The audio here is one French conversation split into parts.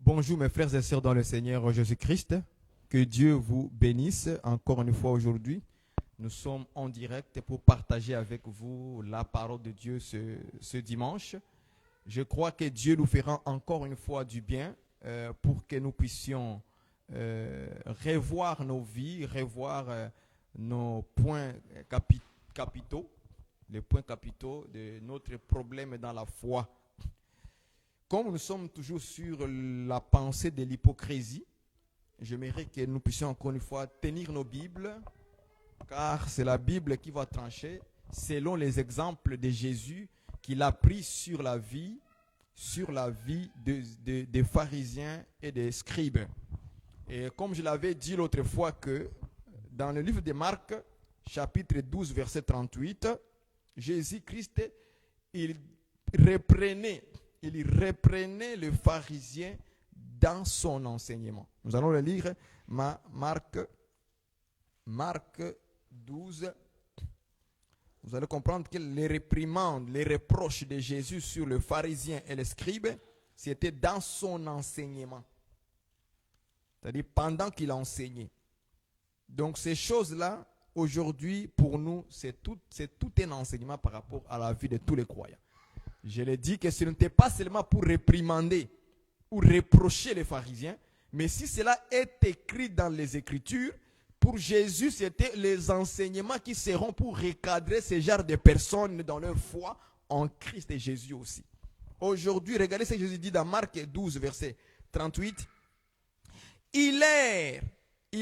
Bonjour mes frères et sœurs dans le Seigneur Jésus-Christ. Que Dieu vous bénisse encore une fois aujourd'hui. Nous sommes en direct pour partager avec vous la parole de Dieu ce dimanche. Je crois que Dieu nous fera encore une fois du bien pour que nous puissions revoir nos vies, revoir nos points capitaux, les points capitaux de notre problème dans la foi. Comme nous sommes toujours sur la pensée de l'hypocrisie, j'aimerais que nous puissions encore une fois tenir nos Bibles, car c'est la Bible qui va trancher selon les exemples de Jésus qu'il a pris sur la vie des pharisiens et des scribes. Et comme je l'avais dit l'autre fois que dans le livre de Marc, chapitre 12, verset 38, Jésus-Christ, il reprenait le pharisien dans son enseignement. Nous allons le lire, Marc 12. Vous allez comprendre que les réprimandes, les reproches de Jésus sur le pharisien et les scribes, c'était dans son enseignement. C'est-à-dire pendant qu'il enseignait. Donc ces choses-là, aujourd'hui, pour nous, c'est tout un enseignement par rapport à la vie de tous les croyants. Je l'ai dit que ce n'était pas seulement pour réprimander ou reprocher les pharisiens, mais si cela est écrit dans les Écritures, pour Jésus, c'était les enseignements qui seront pour recadrer ce genre de personnes dans leur foi en Christ et Jésus aussi. Aujourd'hui, regardez ce que Jésus dit dans Marc 12, verset 38. Il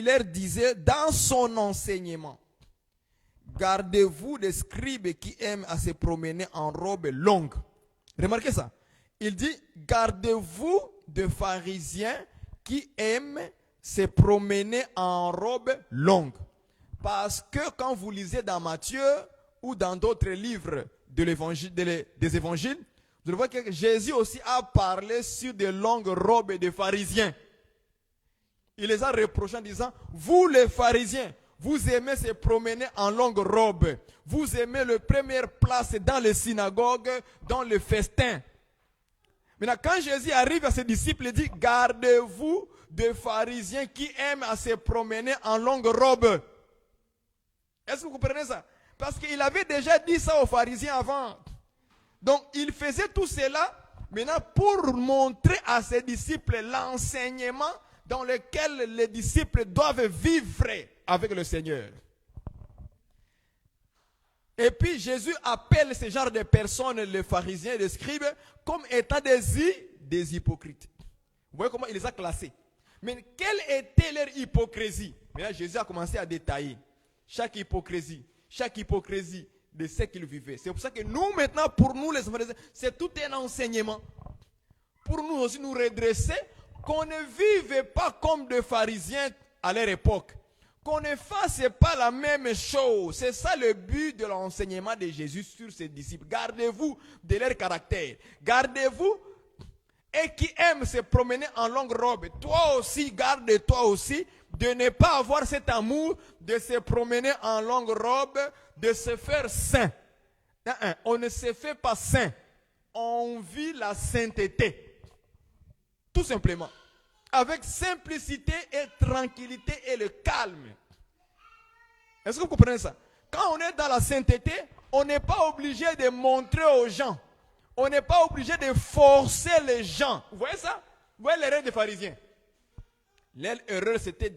leur disait dans son enseignement, gardez-vous des scribes qui aiment à se promener en robe longue. Remarquez ça. Il dit, gardez-vous des pharisiens qui aiment se promener en robe longue. Parce que quand vous lisez dans Matthieu ou dans d'autres livres de l'évangile, des évangiles, vous voyez que Jésus aussi a parlé sur de longues robes des pharisiens. Il les a reprochés en disant, vous les pharisiens, vous aimez se promener en longue robe. Vous aimez la première place dans les synagogues, dans le festin. Maintenant, quand Jésus arrive à ses disciples, il dit, gardez-vous des pharisiens qui aiment à se promener en longue robe. Est-ce que vous comprenez ça? Parce qu'il avait déjà dit ça aux pharisiens avant. Donc, il faisait tout cela maintenant pour montrer à ses disciples l'enseignement dans lequel les disciples doivent vivre avec le Seigneur. Et puis Jésus appelle ce genre de personnes, les pharisiens et les scribes, comme étant des hypocrites. Vous voyez comment il les a classés. Mais quelle était leur hypocrisie? Mais là, Jésus a commencé à détailler chaque hypocrisie de ce qu'ils vivaient. C'est pour ça que nous, maintenant, pour nous, les pharisiens, c'est tout un enseignement. Pour nous aussi nous redresser, qu'on ne vive pas comme des pharisiens à leur époque. Qu'on ne fasse pas la même chose. C'est ça le but de l'enseignement de Jésus sur ses disciples. Gardez-vous de leur caractère. Gardez-vous et qui aiment se promener en longue robe. Toi aussi, garde-toi aussi de ne pas avoir cet amour de se promener en longue robe, de se faire saint. On ne se fait pas saint. On vit la sainteté. Tout simplement. Avec simplicité et tranquillité et le calme. Est-ce que vous comprenez ça? Quand on est dans la sainteté, on n'est pas obligé de montrer aux gens. On n'est pas obligé de forcer les gens. Vous voyez ça? Vous voyez l'erreur des pharisiens? L'erreur c'était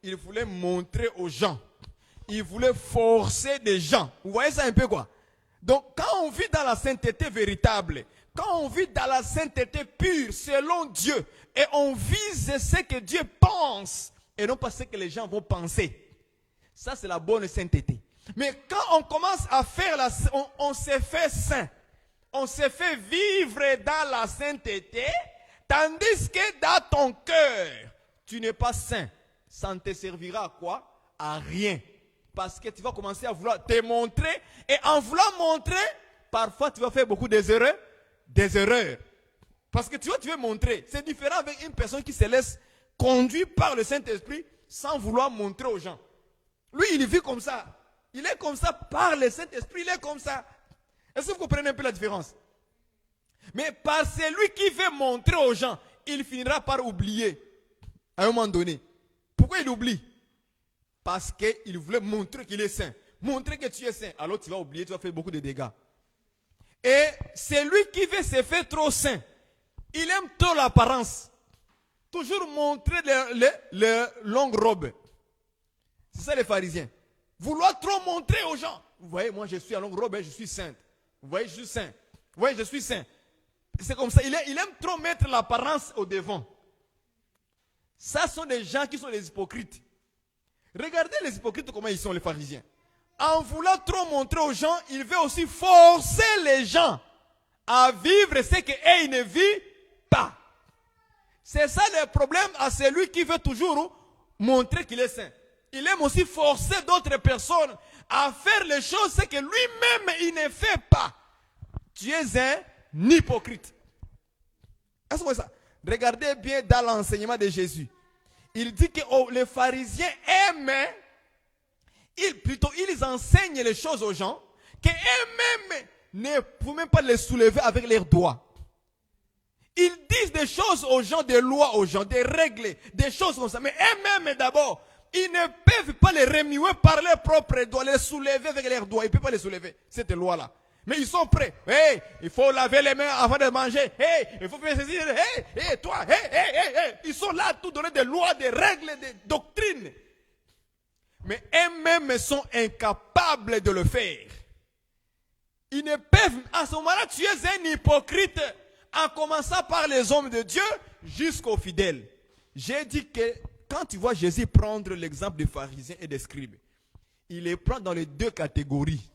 ils voulaient montrer aux gens. Ils voulaient forcer des gens. Vous voyez ça un peu quoi? Donc quand on vit dans la sainteté véritable, quand on vit dans la sainteté pure, selon Dieu, et on vise ce que Dieu pense, et non pas ce que les gens vont penser. Ça, c'est la bonne sainteté. Mais quand on commence à faire on se fait saint. On se fait vivre dans la sainteté, tandis que dans ton cœur, tu n'es pas saint. Ça ne te servira à quoi? À rien. Parce que tu vas commencer à vouloir te montrer, et en voulant montrer, parfois tu vas faire beaucoup d'erreurs. Parce que tu veux montrer. C'est différent avec une personne qui se laisse conduire par le Saint-Esprit sans vouloir montrer aux gens. Lui, il vit comme ça. Il est comme ça par le Saint-Esprit, il est comme ça. Est-ce que vous comprenez un peu la différence? Mais par celui qui veut montrer aux gens, il finira par oublier à un moment donné. Pourquoi il oublie? Parce qu'il voulait montrer qu'il est saint. Montrer que tu es saint. Alors tu vas oublier, tu vas faire beaucoup de dégâts. Et c'est lui qui veut se faire trop saint. Il aime trop l'apparence. Toujours montrer les longues robes. C'est ça les pharisiens. Vouloir trop montrer aux gens. Vous voyez, moi je suis en longue robe et je suis sainte. Vous voyez, je suis saint. Vous voyez, je suis saint. C'est comme ça. Il aime trop mettre l'apparence au devant. Ça sont des gens qui sont des hypocrites. Regardez les hypocrites comment ils sont, les pharisiens. En voulant trop montrer aux gens, il veut aussi forcer les gens à vivre ce qu'ils ne vivent pas. C'est ça le problème à celui qui veut toujours montrer qu'il est saint. Il aime aussi forcer d'autres personnes à faire les choses que lui-même il ne fait pas. Tu es un hypocrite. Est-ce que c'est ça? Regardez bien dans l'enseignement de Jésus. Il dit que les pharisiens aiment, ils enseignent les choses aux gens, qu'eux-mêmes ne peuvent même pas les soulever avec leurs doigts. Ils disent des choses aux gens, des lois aux gens, des règles, des choses comme ça. Mais eux-mêmes d'abord, ils ne peuvent pas les remuer par leurs propres doigts, les soulever avec leurs doigts. Ils ne peuvent pas les soulever, cette loi-là. Mais ils sont prêts. Hey, il faut laver les mains avant de manger. Hey, il faut faire ceci. Hey, toi. Hey. Ils sont là à tout donner des lois, des règles, des doctrines. Mais eux-mêmes sont incapables de le faire. Ils ne peuvent. À ce moment-là, tu es un hypocrite. En commençant par les hommes de Dieu jusqu'aux fidèles. J'ai dit que quand tu vois Jésus prendre l'exemple des pharisiens et des scribes, il les prend dans les deux catégories.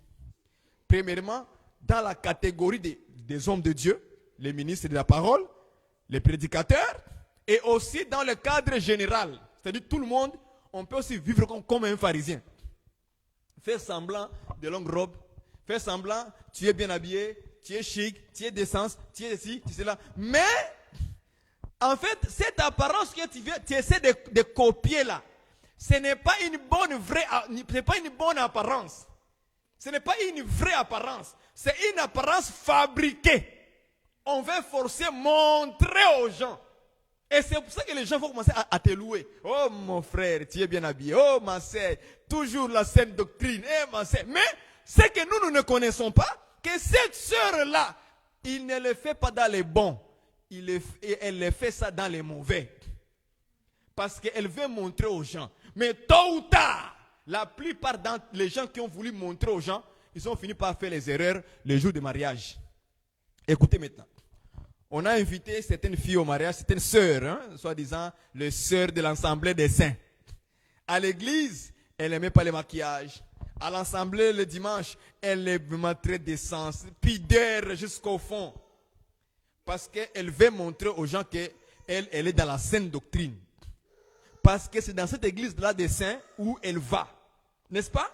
Premièrement, dans la catégorie des hommes de Dieu, les ministres de la parole, les prédicateurs, et aussi dans le cadre général. C'est-à-dire tout le monde, on peut aussi vivre comme un pharisien. Faire semblant de longue robe, faire semblant, tu es bien habillé, tu es chic, tu es décence, tu es ici, tu es là. Mais, en fait, cette apparence que tu essaies de copier là, ce n'est pas une bonne apparence. Ce n'est pas une vraie apparence. C'est une apparence fabriquée. On veut forcer, montrer aux gens. Et c'est pour ça que les gens vont commencer à te louer. Oh mon frère, tu es bien habillé. Oh ma sœur, toujours la sainte doctrine. Eh ma sœur. Mais, ce que nous ne connaissons pas, que cette sœur-là, il ne le fait pas dans les bons. Elle le fait ça dans les mauvais. Parce qu'elle veut montrer aux gens. Mais tôt ou tard, la plupart des gens qui ont voulu montrer aux gens, ils ont fini par faire les erreurs le jour du mariage. Écoutez maintenant. On a invité certaines filles au mariage, certaines sœurs, soi-disant les sœurs de l'Assemblée des saints. À l'église, elle n'aimait pas le maquillage. À l'Assemblée le dimanche, elle est vraiment très décente, pudeur jusqu'au fond. Parce qu'elle veut montrer aux gens qu'elle est dans la sainte doctrine. Parce que c'est dans cette église-là des saints où elle va. N'est-ce pas?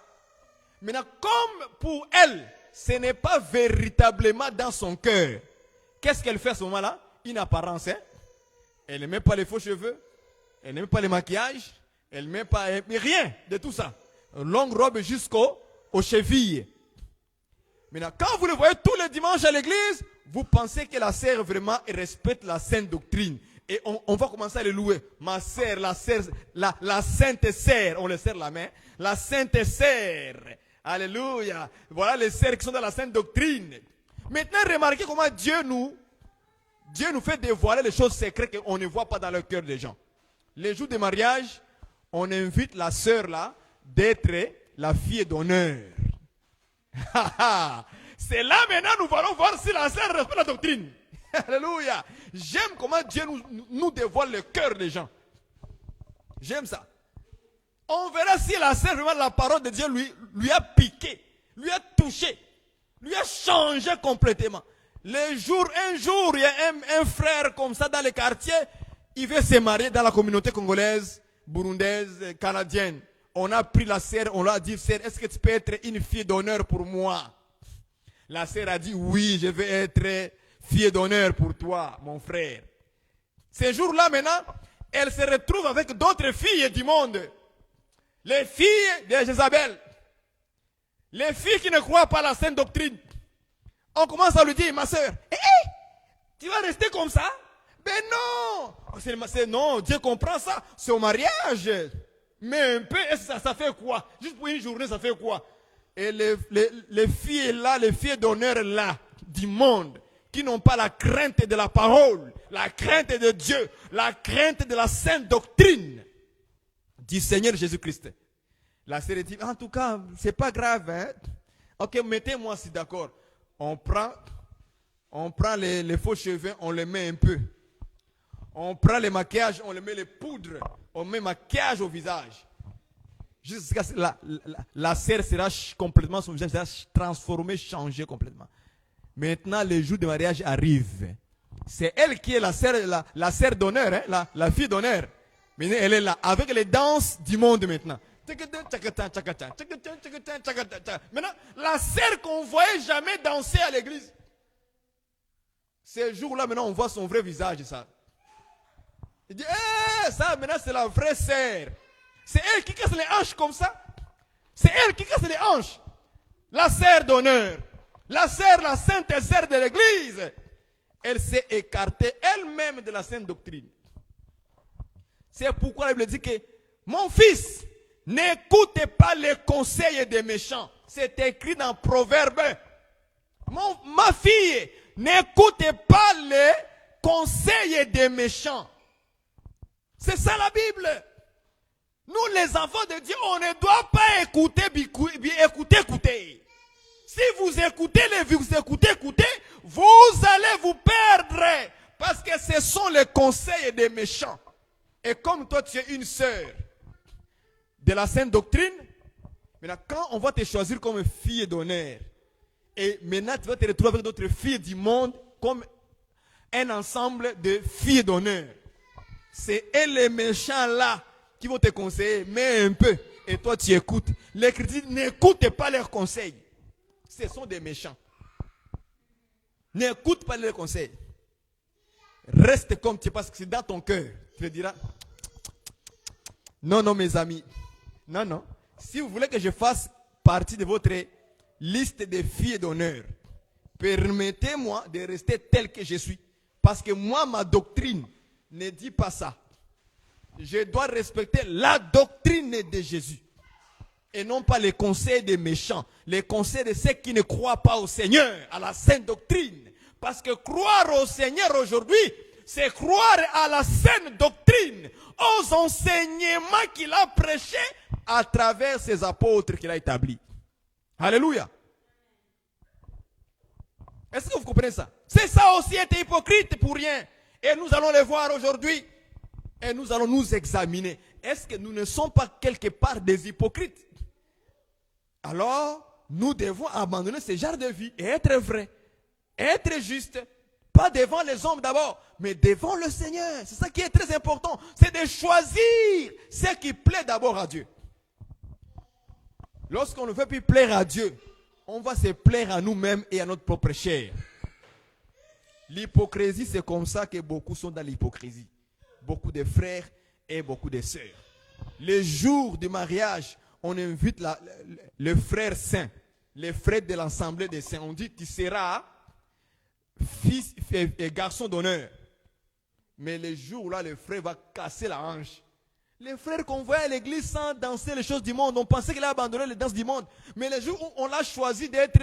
Maintenant, comme pour elle, ce n'est pas véritablement dans son cœur. Qu'est-ce qu'elle fait à ce moment-là? Une apparence. Elle n'aime pas les faux cheveux. Elle n'aime pas le maquillage. Elle n'aime pas rien de tout ça. Une longue robe jusqu'aux chevilles. Maintenant, quand vous le voyez tous les dimanches à l'église, vous pensez que la sœur vraiment respecte la sainte doctrine. Et on va commencer à le louer. Ma sœur, la sainte sœur, on le serre la main. La sainte sœur. Alléluia. Voilà les sœurs qui sont dans la sainte doctrine. Maintenant, remarquez comment Dieu nous fait dévoiler les choses secrètes qu'on ne voit pas dans le cœur des gens. Les jours de mariage, on invite la sœur là d'être la fille d'honneur. C'est là maintenant nous allons voir si la sœur respecte la doctrine. Alléluia. J'aime comment Dieu nous dévoile le cœur des gens. J'aime ça. On verra si la sœur, vraiment, la parole de Dieu lui a piqué, lui a touché, lui a changé complètement. Un jour, il y a un frère comme ça dans le quartier, il veut se marier dans la communauté congolaise, burundaise, canadienne. On a pris la sœur, on lui a dit, sœur, est-ce que tu peux être une fille d'honneur pour moi? La sœur a dit, oui, je vais être fille d'honneur pour toi, mon frère. Ce jour-là, maintenant, elle se retrouve avec d'autres filles du monde. Les filles de Jézabel. Les filles qui ne croient pas à la sainte doctrine. On commence à lui dire, ma soeur, tu vas rester comme ça? Ben non, non, Dieu comprend ça, c'est au mariage. Mais un peu, ça fait quoi? Juste pour une journée, ça fait quoi? Et les filles là, les filles d'honneur là, du monde, qui n'ont pas la crainte de la parole, la crainte de Dieu, la crainte de la sainte doctrine du Seigneur Jésus-Christ. La sœur dit, en tout cas, c'est pas grave, hein? Ok, mettez-moi si d'accord. On prend les faux cheveux, on les met un peu. On prend les maquillages, on les met les poudres, on met maquillage au visage. Jusqu'à ce que la sœur sera complètement, son visage sera transformé, changé complètement. Maintenant, le jour de mariage arrive. C'est elle qui est la sœur d'honneur, hein, la fille d'honneur. Mais elle est là, avec les danses du monde maintenant. Maintenant, la sœur qu'on ne voyait jamais danser à l'église. Ces jours-là, maintenant, on voit son vrai visage, ça. Il dit, ça, maintenant, c'est la vraie sœur. C'est elle qui casse les hanches comme ça. C'est elle qui casse les hanches. La sœur d'honneur. La sœur, la sainte sœur de l'église. Elle s'est écartée elle-même de la sainte doctrine. C'est pourquoi la Bible dit que, mon fils, n'écoutez pas les conseils des méchants. C'est écrit dans Proverbe. Ma fille, n'écoutez pas les conseils des méchants. C'est ça la Bible. Nous, les enfants de Dieu, on ne doit pas écouter. Si vous écoutez, vous allez vous perdre. Parce que ce sont les conseils des méchants. Et comme toi, tu es une sœur de la sainte doctrine, maintenant, quand on va te choisir comme fille d'honneur, et maintenant, tu vas te retrouver avec d'autres filles du monde comme un ensemble de filles d'honneur. C'est elles les méchants là qui vont te conseiller, mais un peu. Et toi, tu écoutes. Les chrétiens n'écoutent pas leurs conseils. Ce sont des méchants. N'écoute pas leurs conseils. Reste comme tu es parce que c'est dans ton cœur. Tu te diras, non, mes amis. Non. Si vous voulez que je fasse partie de votre liste de filles d'honneur, permettez-moi de rester tel que je suis. Parce que moi, ma doctrine ne dit pas ça. Je dois respecter la doctrine de Jésus. Et non pas les conseils des méchants. Les conseils de ceux qui ne croient pas au Seigneur, à la sainte doctrine. Parce que croire au Seigneur aujourd'hui, c'est croire à la sainte doctrine, aux enseignements qu'il a prêchés à travers ses apôtres qu'il a établis. Alléluia. Est-ce que vous comprenez ça? C'est ça aussi être hypocrite pour rien. Et nous allons le voir aujourd'hui. Et nous allons nous examiner. Est-ce que nous ne sommes pas quelque part des hypocrites? Alors, nous devons abandonner ce genre de vie et être vrai. Être juste. Pas devant les hommes d'abord, mais devant le Seigneur. C'est ça qui est très important. C'est de choisir ce qui plaît d'abord à Dieu. Lorsqu'on ne veut plus plaire à Dieu, on va se plaire à nous-mêmes et à notre propre chair. L'hypocrisie, c'est comme ça que beaucoup sont dans l'hypocrisie. Beaucoup de frères et beaucoup de sœurs. Le jour du mariage, on invite le frère saint, les frères de l'assemblée des saints. On dit, tu seras fils et garçon d'honneur. Mais le jour là, le frère va casser la hanche. Les frères qu'on voyait à l'église sans danser les choses du monde, on pensait qu'il a abandonné les danses du monde. Mais le jour où on l'a choisi d'être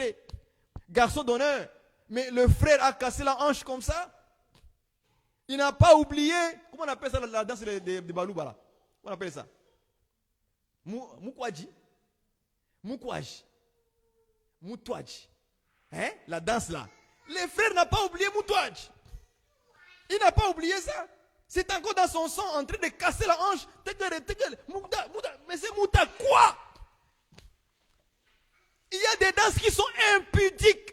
garçon d'honneur, mais le frère a cassé la hanche comme ça, il n'a pas oublié, comment on appelle ça la danse de Balouba là? Comment on appelle ça? Moukwaji. Moutouadji. Hein? La danse là. Le frère n'a pas oublié Moutouadji. Il n'a pas oublié ça. C'est encore dans son sang en train de casser la hanche. Mais c'est Mouta quoi? Il y a des danses qui sont impudiques.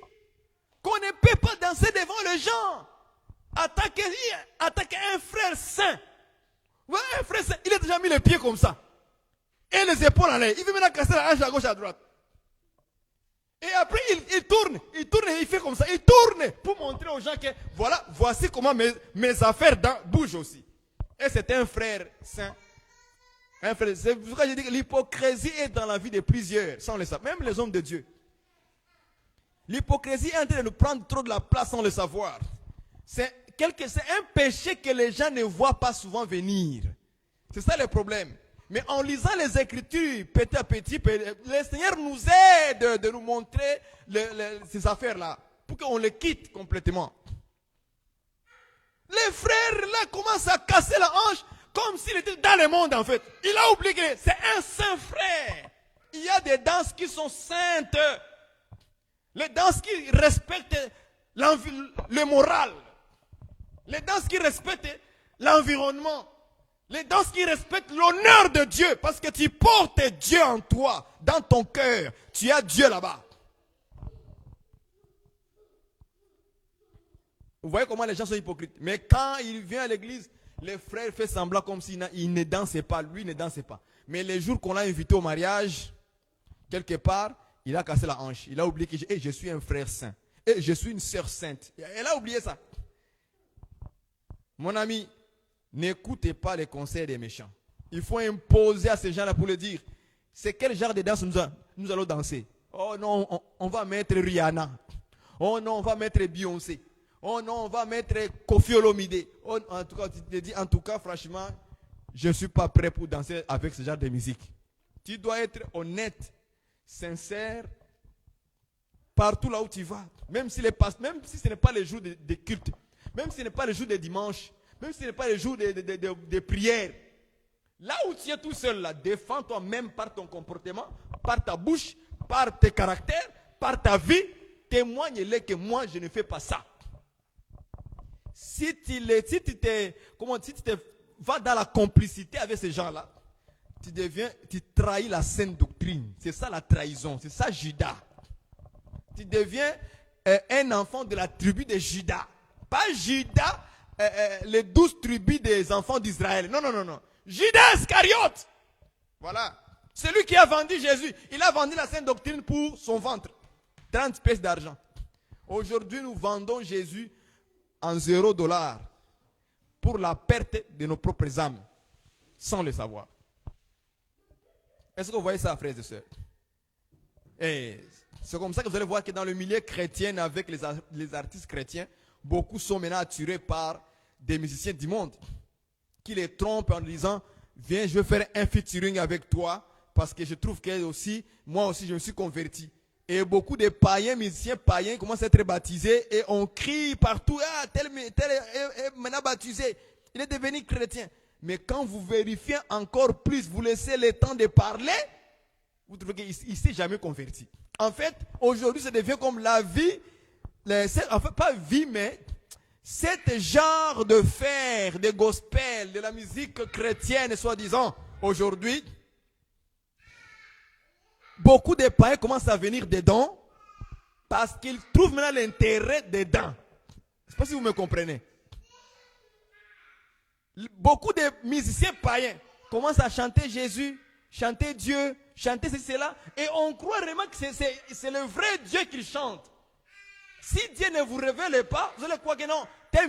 Qu'on ne peut pas danser devant les gens. Attaquer un frère saint. Ouais, un frère saint, il a déjà mis les pieds comme ça. Et les épaules en l'air. Il veut maintenant casser la hanche à gauche à droite. Et après, il tourne et il fait comme ça. Il tourne pour montrer aux gens que voilà, voici comment mes affaires bougent aussi. Et c'est un frère saint. C'est pourquoi je dis que l'hypocrisie est dans la vie de plusieurs, sans le savoir. Même les hommes de Dieu. L'hypocrisie est en train de nous prendre trop de la place sans le savoir. c'est un péché que les gens ne voient pas souvent venir. C'est ça le problème. Mais en lisant les Écritures, petit à petit, le Seigneur nous aide de nous montrer ces affaires-là, pour qu'on les quitte complètement. Les frères, là, commencent à casser la hanche, comme s'il était dans le monde, en fait. Il a oublié que c'est un saint frère. Il y a des danses qui sont saintes. Les danses qui respectent le moral. Les danses qui respectent l'environnement. Les danses qui respectent l'honneur de Dieu. Parce que tu portes Dieu en toi, dans ton cœur. Tu as Dieu là-bas. Vous voyez comment les gens sont hypocrites. Mais quand il vient à l'église, les frères font semblant comme s'il ne dansait pas. Lui ne dansait pas. Mais les jours qu'on l'a invité au mariage, quelque part, il a cassé la hanche. Il a oublié que je suis un frère saint. Et je suis une sœur sainte. Elle a oublié ça. Mon ami, n'écoutez pas les conseils des méchants. Il faut imposer à ces gens-là pour le dire. C'est quel genre de danse nous allons danser? Oh non, on va mettre Rihanna. Oh non, on va mettre Beyoncé. Oh non, on va mettre Koffi Olomide. Oh, en tout cas, tu te dis, en tout cas, franchement, je ne suis pas prêt pour danser avec ce genre de musique. Tu dois être honnête, sincère, partout là où tu vas. Même si ce n'est pas le jour de culte, même si ce n'est pas le jour de dimanche, même si ce n'est pas le jour de prière. Là où tu es tout seul, là, défends-toi même par ton comportement, par ta bouche, par tes caractères, par ta vie. Témoigne-les que moi, je ne fais pas ça. Si tu vas dans la complicité avec ces gens-là, tu trahis la sainte doctrine. C'est ça la trahison. C'est ça Judas. Tu deviens un enfant de la tribu de Judas. Pas Judas, les 12 tribus des enfants d'Israël. Non, non, non, non. Judas Iscariote. Voilà. Celui qui a vendu Jésus. Il a vendu la sainte doctrine pour son ventre. 30 pièces d'argent. Aujourd'hui, nous vendons Jésus en $0 pour la perte de nos propres âmes, sans le savoir. Est-ce que vous voyez ça, frères et sœurs? Et c'est comme ça que vous allez voir que dans le milieu chrétien, avec les artistes chrétiens, beaucoup sont maintenant attirés par des musiciens du monde qui les trompent en disant, viens, je vais faire un featuring avec toi parce que je trouve que moi aussi, je me suis converti. Et beaucoup de païens, musiciens païens commencent à être baptisés et on crie partout, ah, tel est maintenant baptisé. Il est devenu chrétien. Mais quand vous vérifiez encore plus, vous laissez le temps de parler, vous trouvez qu'il ne s'est jamais converti. En fait, aujourd'hui, ça devient comme la vie, en fait, pas vie, mais cet genre de faire, de gospel, de la musique chrétienne, soi-disant, aujourd'hui, beaucoup de païens commencent à venir dedans parce qu'ils trouvent maintenant l'intérêt dedans. Je ne sais pas si vous me comprenez. Beaucoup de musiciens païens commencent à chanter Jésus, chanter Dieu, chanter ceci, cela, et on croit vraiment que c'est le vrai Dieu qu'ils chantent. Si Dieu ne vous révèle pas, vous allez croire que non,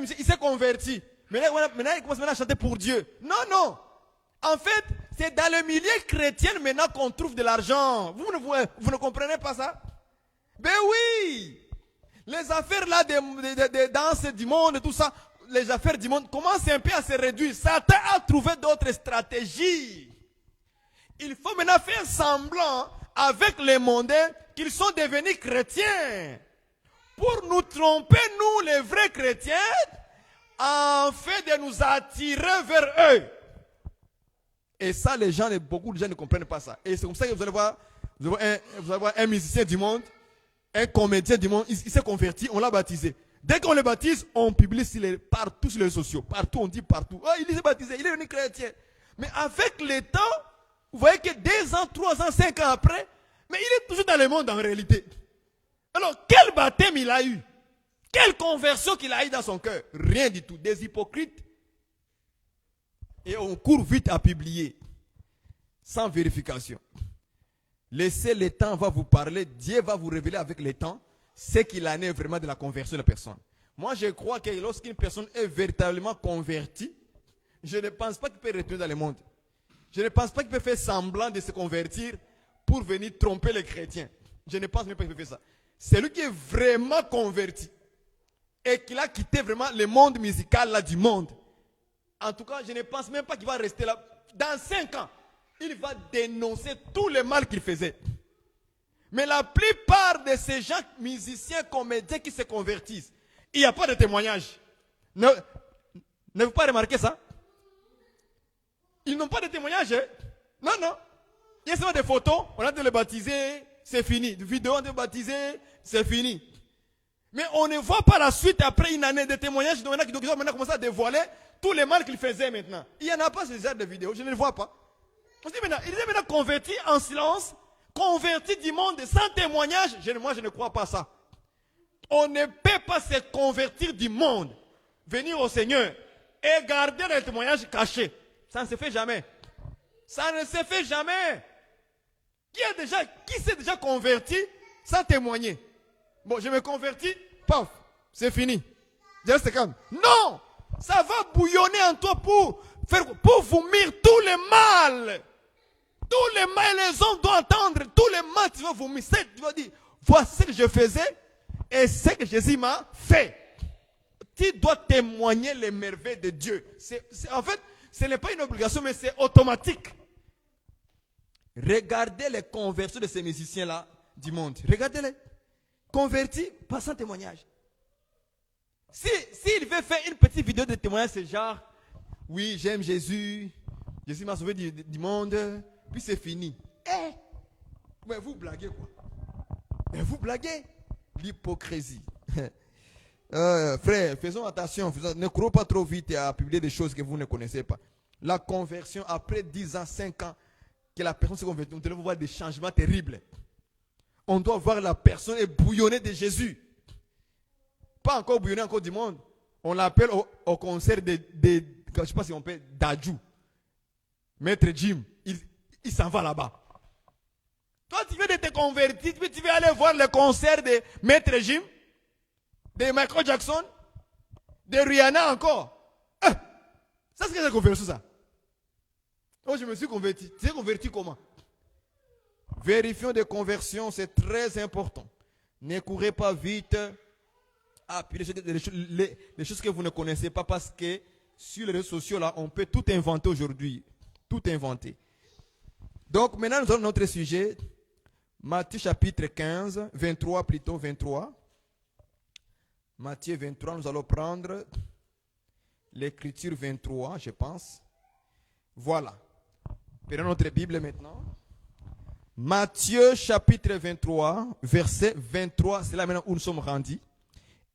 il s'est converti. Maintenant, il commence à chanter pour Dieu. Non, non. En fait, c'est dans le milieu chrétien maintenant qu'on trouve de l'argent. Vous ne comprenez pas ça? Ben oui! Les affaires là de danse du monde et tout ça, les affaires du monde commencent un peu à se réduire. Satan a trouvé d'autres stratégies. Il faut maintenant faire semblant avec les mondains qu'ils sont devenus chrétiens. Pour nous tromper, nous les vrais chrétiens, en fait de nous attirer vers eux. Et ça, beaucoup de gens ne comprennent pas ça. Et c'est comme ça que vous allez voir un musicien du monde, un comédien du monde, il s'est converti, on l'a baptisé. Dès qu'on le baptise, on publie partout sur les réseaux sociaux. Partout, on dit partout. Oh, il est baptisé, il est devenu chrétien. Mais avec le temps, vous voyez que 2 ans, 3 ans, 5 ans après, mais il est toujours dans le monde en réalité. Alors, quel baptême il a eu? Quelle conversion qu'il a eu dans son cœur? Rien du tout. Des hypocrites. Et on court vite à publier. Sans vérification. Laissez le temps va vous parler. Dieu va vous révéler avec le temps ce qu'il en est vraiment de la conversion de la personne. Moi, je crois que lorsqu'une personne est véritablement convertie, je ne pense pas qu'il peut retourner dans le monde. Je ne pense pas qu'il peut faire semblant de se convertir pour venir tromper les chrétiens. Je ne pense même pas qu'il peut faire ça. C'est lui qui est vraiment converti. et qu'il a quitté vraiment le monde musical là, du monde. En tout cas, je ne pense même pas qu'il va rester là. Dans 5 ans, il va dénoncer tout le mal qu'il faisait. Mais la plupart de ces gens, musiciens, comédiens qui se convertissent, il n'y a pas de témoignage. N'avez-vous pas remarqué ça? Ils n'ont pas de témoignage. Hein? Non, non. Il y a seulement des photos, on a de le baptiser, c'est fini. Des vidéos, on a de le baptiser, c'est fini. Mais on ne voit pas la suite après une année de témoignages. Il y en a qui ont maintenant commencé à dévoiler tout le mal qu'il faisait maintenant. Il n'y en a pas ces genres de vidéos, je ne les vois pas. On se dit maintenant, il est maintenant converti en silence, converti du monde sans témoignage. Moi, je ne crois pas ça. On ne peut pas se convertir du monde, venir au Seigneur et garder le témoignage caché. Ça ne se fait jamais. Ça ne se fait jamais. Qui s'est déjà converti sans témoigner? Bon, je me convertis, paf, c'est fini. Je reste calme. Non! Ça va bouillonner en toi pour vomir tout le mal. Tout le mal, les hommes doivent entendre tout le mal, tu vas vomir. Tu vas dire, voici ce que je faisais et ce que Jésus m'a fait. Tu dois témoigner les merveilles de Dieu. En fait, ce n'est pas une obligation, mais c'est automatique. Regardez les conversions de ces musiciens-là du monde. Regardez-les. Convertis, pas sans témoignage. S'il veut faire une petite vidéo de témoignage, c'est genre, oui, j'aime Jésus, Jésus m'a sauvé du monde, puis c'est fini. Mais vous blaguez quoi? Mais vous blaguez. L'hypocrisie. Frère, faisons attention, ne courons pas trop vite à publier des choses que vous ne connaissez pas. La conversion, après 10 ans, 5 ans, que la personne se convertit, on doit voir des changements terribles. On doit voir la personne bouillonner de Jésus. Pas encore bouillonner encore du monde. On l'appelle au concert je ne sais pas si on peut, d'Adjou. Maître Jim, il s'en va là-bas. Toi, tu veux te convertir, tu veux aller voir le concert de Maître Jim, de Michael Jackson, de Rihanna encore. Ça, c'est que j'ai converti ça. Oh, je me suis converti. Tu es converti comment? Vérifions des conversions, c'est très important. Ne courez pas vite à appuyer les choses que vous ne connaissez pas, parce que sur les réseaux sociaux, là, on peut tout inventer aujourd'hui. Tout inventer. Donc maintenant, nous avons notre sujet. Matthieu chapitre 15, 23 plutôt, 23. Matthieu 23, nous allons prendre l'écriture 23, je pense. Voilà. Prenons notre Bible maintenant. Matthieu chapitre 23, verset 23, c'est là maintenant où nous sommes rendus.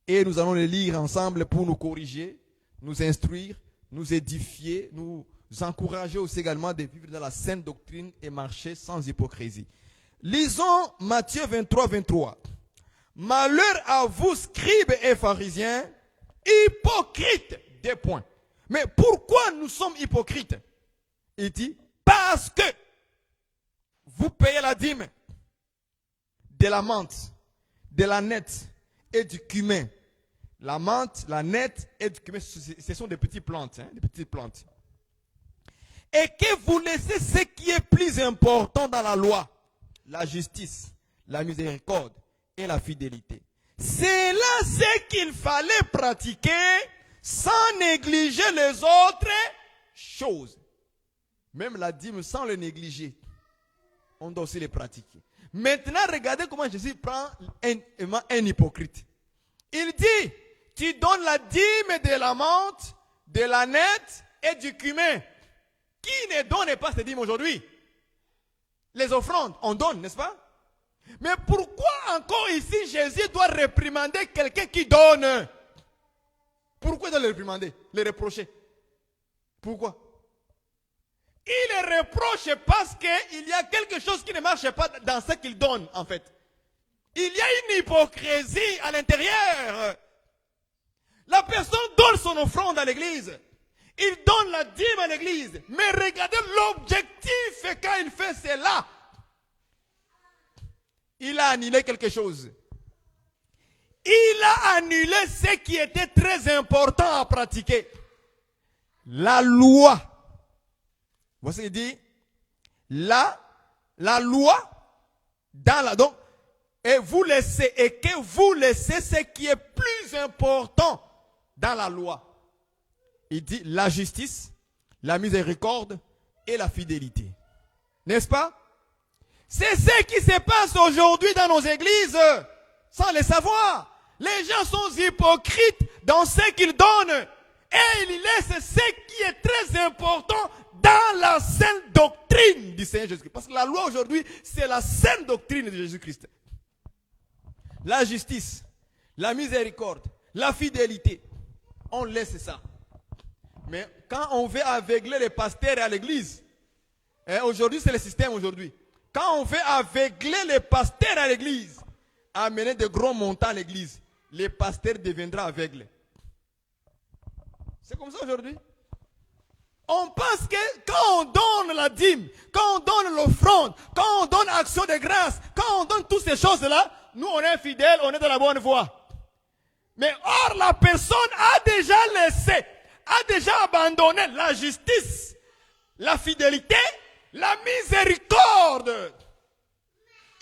Et nous allons le lire ensemble pour nous corriger, nous instruire, nous édifier, nous encourager aussi également de vivre dans la sainte doctrine et marcher sans hypocrisie. Lisons Matthieu 23, 23. Malheur à vous, scribes et pharisiens, hypocrites, des points. Mais pourquoi nous sommes hypocrites? Il dit, parce que vous payez la dîme de la menthe, de la nette et du cumin. La menthe, la nette et du cumin, ce sont des petites plantes, des petites plantes. Et que vous laissez ce qui est plus important dans la loi, la justice, la miséricorde et la fidélité. C'est là ce qu'il fallait pratiquer sans négliger les autres choses. Même la dîme sans le négliger, on doit aussi les pratiquer. Maintenant, regardez comment Jésus prend un hypocrite. Il dit, tu donnes la dîme de la menthe, de la nette et du cumin. Qui ne donne pas cette dîme aujourd'hui? Les offrandes, on donne, n'est-ce pas? Mais pourquoi encore ici Jésus doit réprimander quelqu'un qui donne? Pourquoi il doit le réprimander, le reprocher? Pourquoi? Il le reproche parce qu'il y a quelque chose qui ne marche pas dans ce qu'il donne, en fait. Il y a une hypocrisie à l'intérieur. La personne donne son offrande à l'église. Il donne la dîme à l'église. Mais regardez l'objectif quand il fait cela. Il a annulé quelque chose. Il a annulé ce qui était très important à pratiquer. La loi. Voici ce qu'il dit. La loi, donc, et que vous laissez ce qui est plus important dans la loi. Il dit la justice, la miséricorde et la fidélité. N'est-ce pas? C'est ce qui se passe aujourd'hui dans nos églises, sans le savoir. Les gens sont hypocrites dans ce qu'ils donnent. Et ils laissent ce qui est très important dans la saine doctrine du Seigneur Jésus-Christ. Parce que la loi aujourd'hui, c'est la saine doctrine de Jésus-Christ. La justice, la miséricorde, la fidélité, on laisse ça. Mais quand on veut aveugler les pasteurs à l'église, aujourd'hui c'est le système aujourd'hui. Quand on veut aveugler les pasteurs à l'église, amener de gros montants à l'église, les pasteurs deviendront aveugles. C'est comme ça aujourd'hui. On pense que quand on donne la dîme, quand on donne l'offrande, quand on donne action de grâce, quand on donne toutes ces choses-là, nous on est fidèles, on est dans la bonne voie. Mais or la personne a déjà laissé, a déjà abandonné la justice, la fidélité, la miséricorde.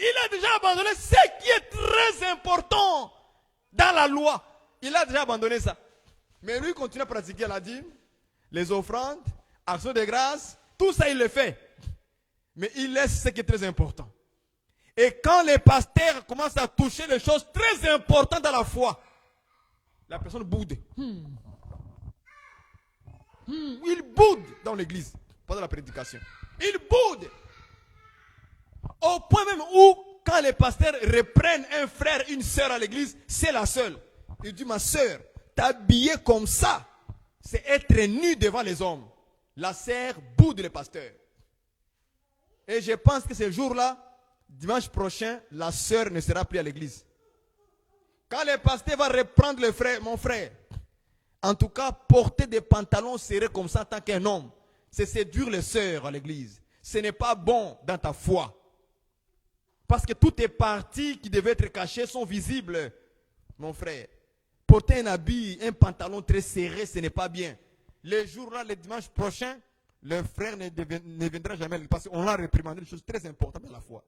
Il a déjà abandonné ce qui est très important dans la loi. Il a déjà abandonné ça. Mais lui, il continue à pratiquer la dîme, les offrandes, actions de grâce, tout ça il le fait. Mais il laisse ce qui est très important. Et quand les pasteurs commencent à toucher les choses très importantes dans la foi, la personne boude. Il boude dans l'église, pendant la prédication. Il boude. Au point même où, quand les pasteurs reprennent un frère, une sœur à l'église, c'est la seule. Il dit, ma sœur, t'habiller comme ça, c'est être nu devant les hommes. La sœur boude le pasteur. Et je pense que ce jour-là, dimanche prochain, la sœur ne sera plus à l'église. Quand le pasteur va reprendre le frère, mon frère, en tout cas, porter des pantalons serrés comme ça en tant qu'un homme, c'est séduire les sœurs à l'église. Ce n'est pas bon dans ta foi. Parce que toutes les parties qui devaient être cachées sont visibles, mon frère. Porter un habit, un pantalon très serré, ce n'est pas bien. Les jours-là, le dimanche prochain, le frère ne viendra jamais. Parce qu'on l'a réprimandé des choses très importantes dans la foi.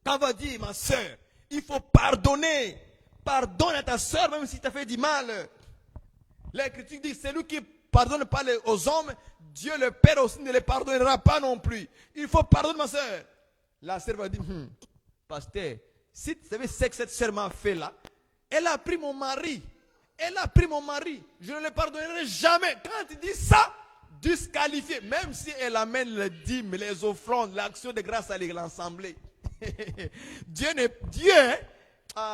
Quand on va dire, ma soeur, il faut pardonner. Pardonne à ta soeur même si tu as fait du mal. L'Écriture dit, celui qui ne pardonne pas aux hommes, Dieu le Père aussi ne les pardonnera pas non plus. Il faut pardonner ma soeur. La sœur va dire, pasteur, si tu savais ce que cette sœur m'a fait là, elle a pris mon mari. Elle a pris mon mari. Je ne le pardonnerai jamais. Quand tu dis ça, disqualifié. Même si elle amène les dîmes, les offrandes, l'action de grâce à l'assemblée. Dieu,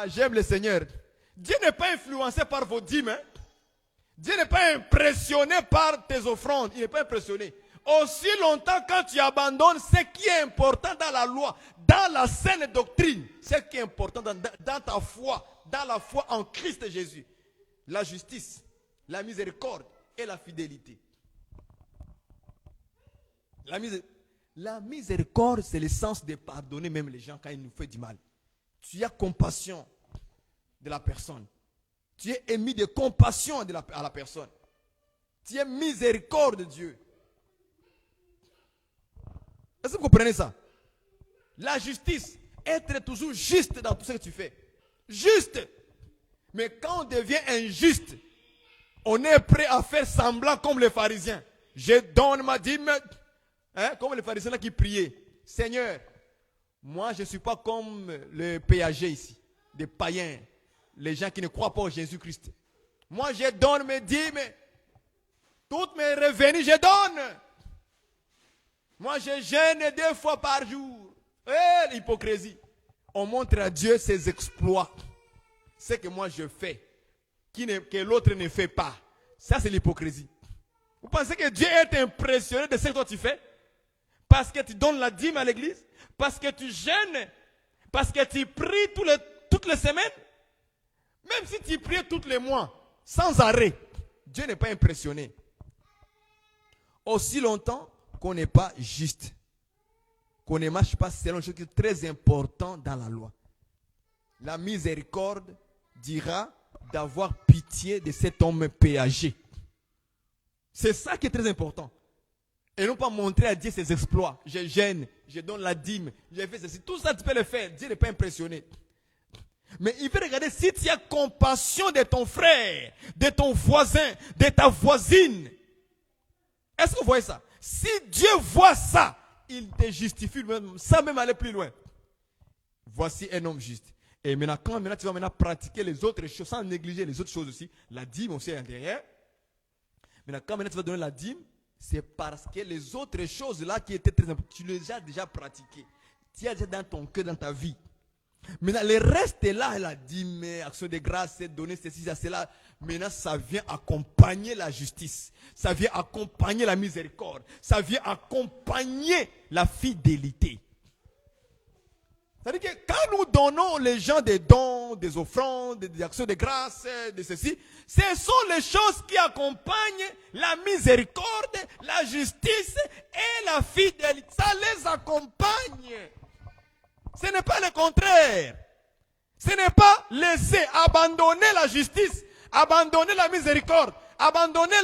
j'aime le Seigneur. Dieu n'est pas influencé par vos dîmes. Hein? Dieu n'est pas impressionné par tes offrandes. Il n'est pas impressionné. Aussi longtemps quand tu abandonnes ce qui est important dans la loi, dans la saine doctrine, ce qui est important dans ta foi, dans la foi en Christ Jésus, la justice, la miséricorde et la fidélité. La miséricorde, c'est le sens de pardonner même les gens quand ils nous font du mal. Tu as compassion de la personne. Tu es émis de compassion à la personne. Tu es miséricorde de Dieu. Est-ce que vous comprenez ça? La justice, être toujours juste dans tout ce que tu fais. Juste. Mais quand on devient injuste, on est prêt à faire semblant comme les pharisiens. Je donne ma dîme. Comme les pharisiens là qui priaient. Seigneur, moi je ne suis pas comme le péager ici. Des païens. Les gens qui ne croient pas en Jésus-Christ. Moi je donne mes dîmes. Toutes mes revenus je donne. Moi, je jeûne 2 fois par jour. L'hypocrisie. On montre à Dieu ses exploits. Ce que moi je fais, que l'autre ne fait pas. Ça, c'est l'hypocrisie. Vous pensez que Dieu est impressionné de ce que toi tu fais? Parce que tu donnes la dîme à l'église? Parce que tu jeûnes? Parce que tu pries toutes les semaines? Même si tu pries tous les mois, sans arrêt, Dieu n'est pas impressionné. Aussi longtemps qu'on n'est pas juste, qu'on ne marche pas selon ce qui est très important dans la loi. La miséricorde dira d'avoir pitié de cet homme péagé. C'est ça qui est très important. Et non pas montrer à Dieu ses exploits. Je gêne, je donne la dîme, j'ai fait ceci. Tout ça, tu peux le faire. Dieu n'est pas impressionné. Mais il veut regarder si tu as compassion de ton frère, de ton voisin, de ta voisine. Est-ce que vous voyez ça? Si Dieu voit ça, il te justifie même, sans même aller plus loin. Voici un homme juste. Et maintenant, quand tu vas pratiquer les autres choses, sans négliger les autres choses aussi, la dîme aussi est derrière. Maintenant, quand tu vas donner la dîme, c'est parce que les autres choses là qui étaient très importantes, tu les as déjà pratiquées. Tu as déjà dans ton cœur, dans ta vie. Maintenant, le reste est là, la dîme, action de grâce, donner ceci, cela. Maintenant, ça vient accompagner la justice. Ça vient accompagner la miséricorde. Ça vient accompagner la fidélité. C'est-à-dire que quand nous donnons les gens des dons, des offrandes, des actions de grâce, de ceci, ce sont les choses qui accompagnent la miséricorde, la justice et la fidélité. Ça les accompagne. Ce n'est pas le contraire. Ce n'est pas laisser abandonner la justice, abandonner la miséricorde, abandonner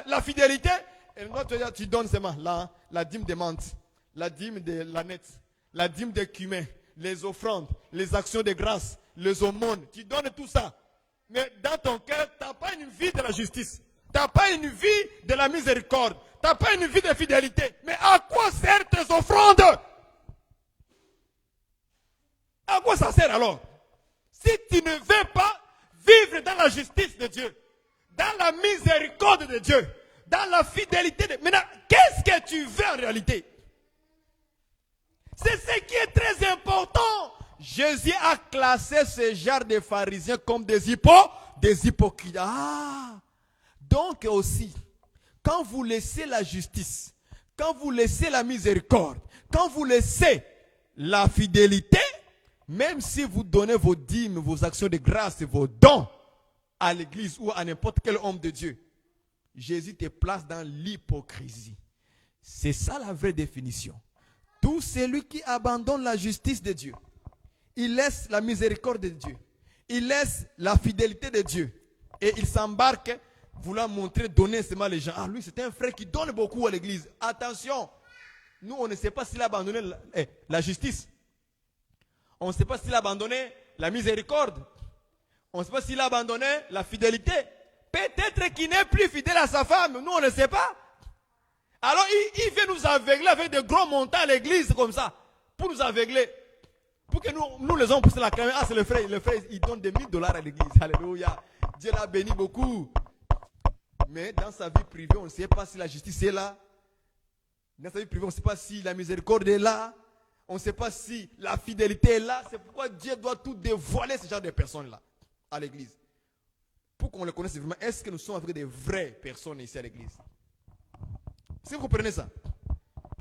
la fidélité. Et moi, tu donnes seulement la dîme de menthe, la dîme de l'ânette, la dîme de cumin, les offrandes, les actions de grâce, les aumônes. Tu donnes tout ça. Mais dans ton cœur, tu n'as pas une vie de la justice. Tu n'as pas une vie de la miséricorde. Tu n'as pas une vie de fidélité. Mais à quoi servent tes offrandes? À quoi ça sert alors? Si tu ne veux pas vivre dans la justice de Dieu, dans la miséricorde de Dieu, dans la fidélité de... Maintenant, qu'est-ce que tu veux en réalité? C'est ce qui est très important. Jésus a classé ce genre de pharisiens comme des hypocrites. Ah! Donc aussi, quand vous laissez la justice, quand vous laissez la miséricorde, quand vous laissez la fidélité, même si vous donnez vos dîmes, vos actions de grâce, vos dons à l'église ou à n'importe quel homme de Dieu, Jésus te place dans l'hypocrisie. C'est ça la vraie définition. Tout celui qui abandonne la justice de Dieu, il laisse la miséricorde de Dieu, il laisse la fidélité de Dieu et il s'embarque voulant montrer, donner seulement les gens. Ah, lui, c'est un frère qui donne beaucoup à l'église. Attention, nous, on ne sait pas s'il a abandonné la justice. On ne sait pas s'il a abandonné la miséricorde. On ne sait pas s'il a abandonné la fidélité. Peut-être qu'il n'est plus fidèle à sa femme. Nous, on ne sait pas. Alors, il veut nous aveugler avec de gros montants à l'église comme ça. Pour nous aveugler. Pour que nous les hommes puissent l'acclamer. Ah, c'est le frère, il donne des $1000 à l'église. Alléluia. Dieu l'a béni beaucoup. Mais dans sa vie privée, on ne sait pas si la justice est là. Dans sa vie privée, on ne sait pas si la miséricorde est là. On ne sait pas si la fidélité est là. C'est pourquoi Dieu doit tout dévoiler ce genre de personnes-là à l'église. Pour qu'on les connaisse vraiment, est-ce que nous sommes avec des vraies personnes ici à l'église? Si vous comprenez ça.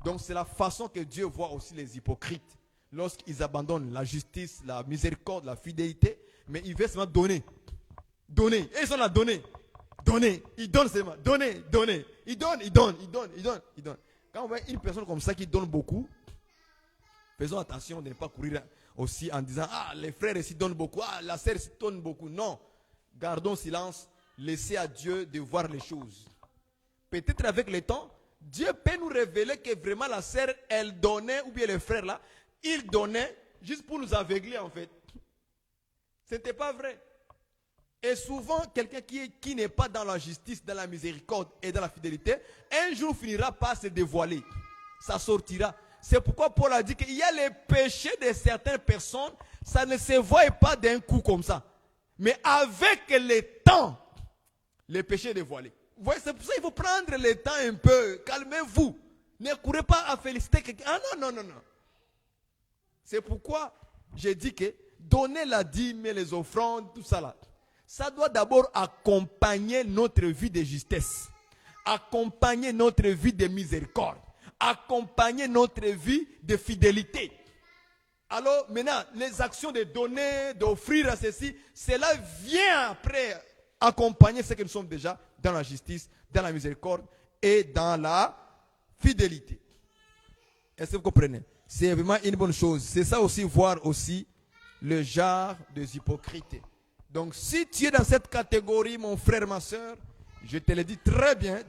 Donc c'est la façon que Dieu voit aussi les hypocrites. Lorsqu'ils abandonnent la justice, la miséricorde, la fidélité, mais ils veulent seulement donner. Donner. Et ils sont là, donner. Donner. Ils donnent seulement. Donner. Donner. Ils donnent. Quand on voit une personne comme ça qui donne beaucoup, faisons attention de ne pas courir aussi en disant, ah, les frères ici donnent beaucoup, ah, la sœur ici donne beaucoup. Non. Gardons silence. Laissez à Dieu de voir les choses. Peut-être avec le temps, Dieu peut nous révéler que vraiment la sœur, elle donnait, ou bien les frères là, ils donnaient juste pour nous aveugler en fait. Ce n'était pas vrai. Et souvent, quelqu'un qui n'est pas dans la justice, dans la miséricorde et dans la fidélité, un jour finira par se dévoiler. Ça sortira. C'est pourquoi Paul a dit qu'il y a les péchés de certaines personnes, ça ne se voit pas d'un coup comme ça. Mais avec le temps, les péchés dévoilés. Vous voyez, c'est pour ça qu'il faut prendre le temps un peu. Calmez-vous. Ne courez pas à féliciter quelqu'un. Ah non. C'est pourquoi j'ai dit que donner la dîme, les offrandes, tout ça là, ça doit d'abord accompagner notre vie de justesse, accompagner notre vie de miséricorde, accompagner notre vie de fidélité. Alors maintenant, les actions de donner, d'offrir à ceci, cela vient après accompagner ce que nous sommes déjà dans la justice, dans la miséricorde et dans la fidélité. Est-ce que vous comprenez? C'est vraiment une bonne chose. C'est ça aussi, voir aussi le genre des hypocrites. Donc si tu es dans cette catégorie, mon frère, ma soeur, je te le dis très bien,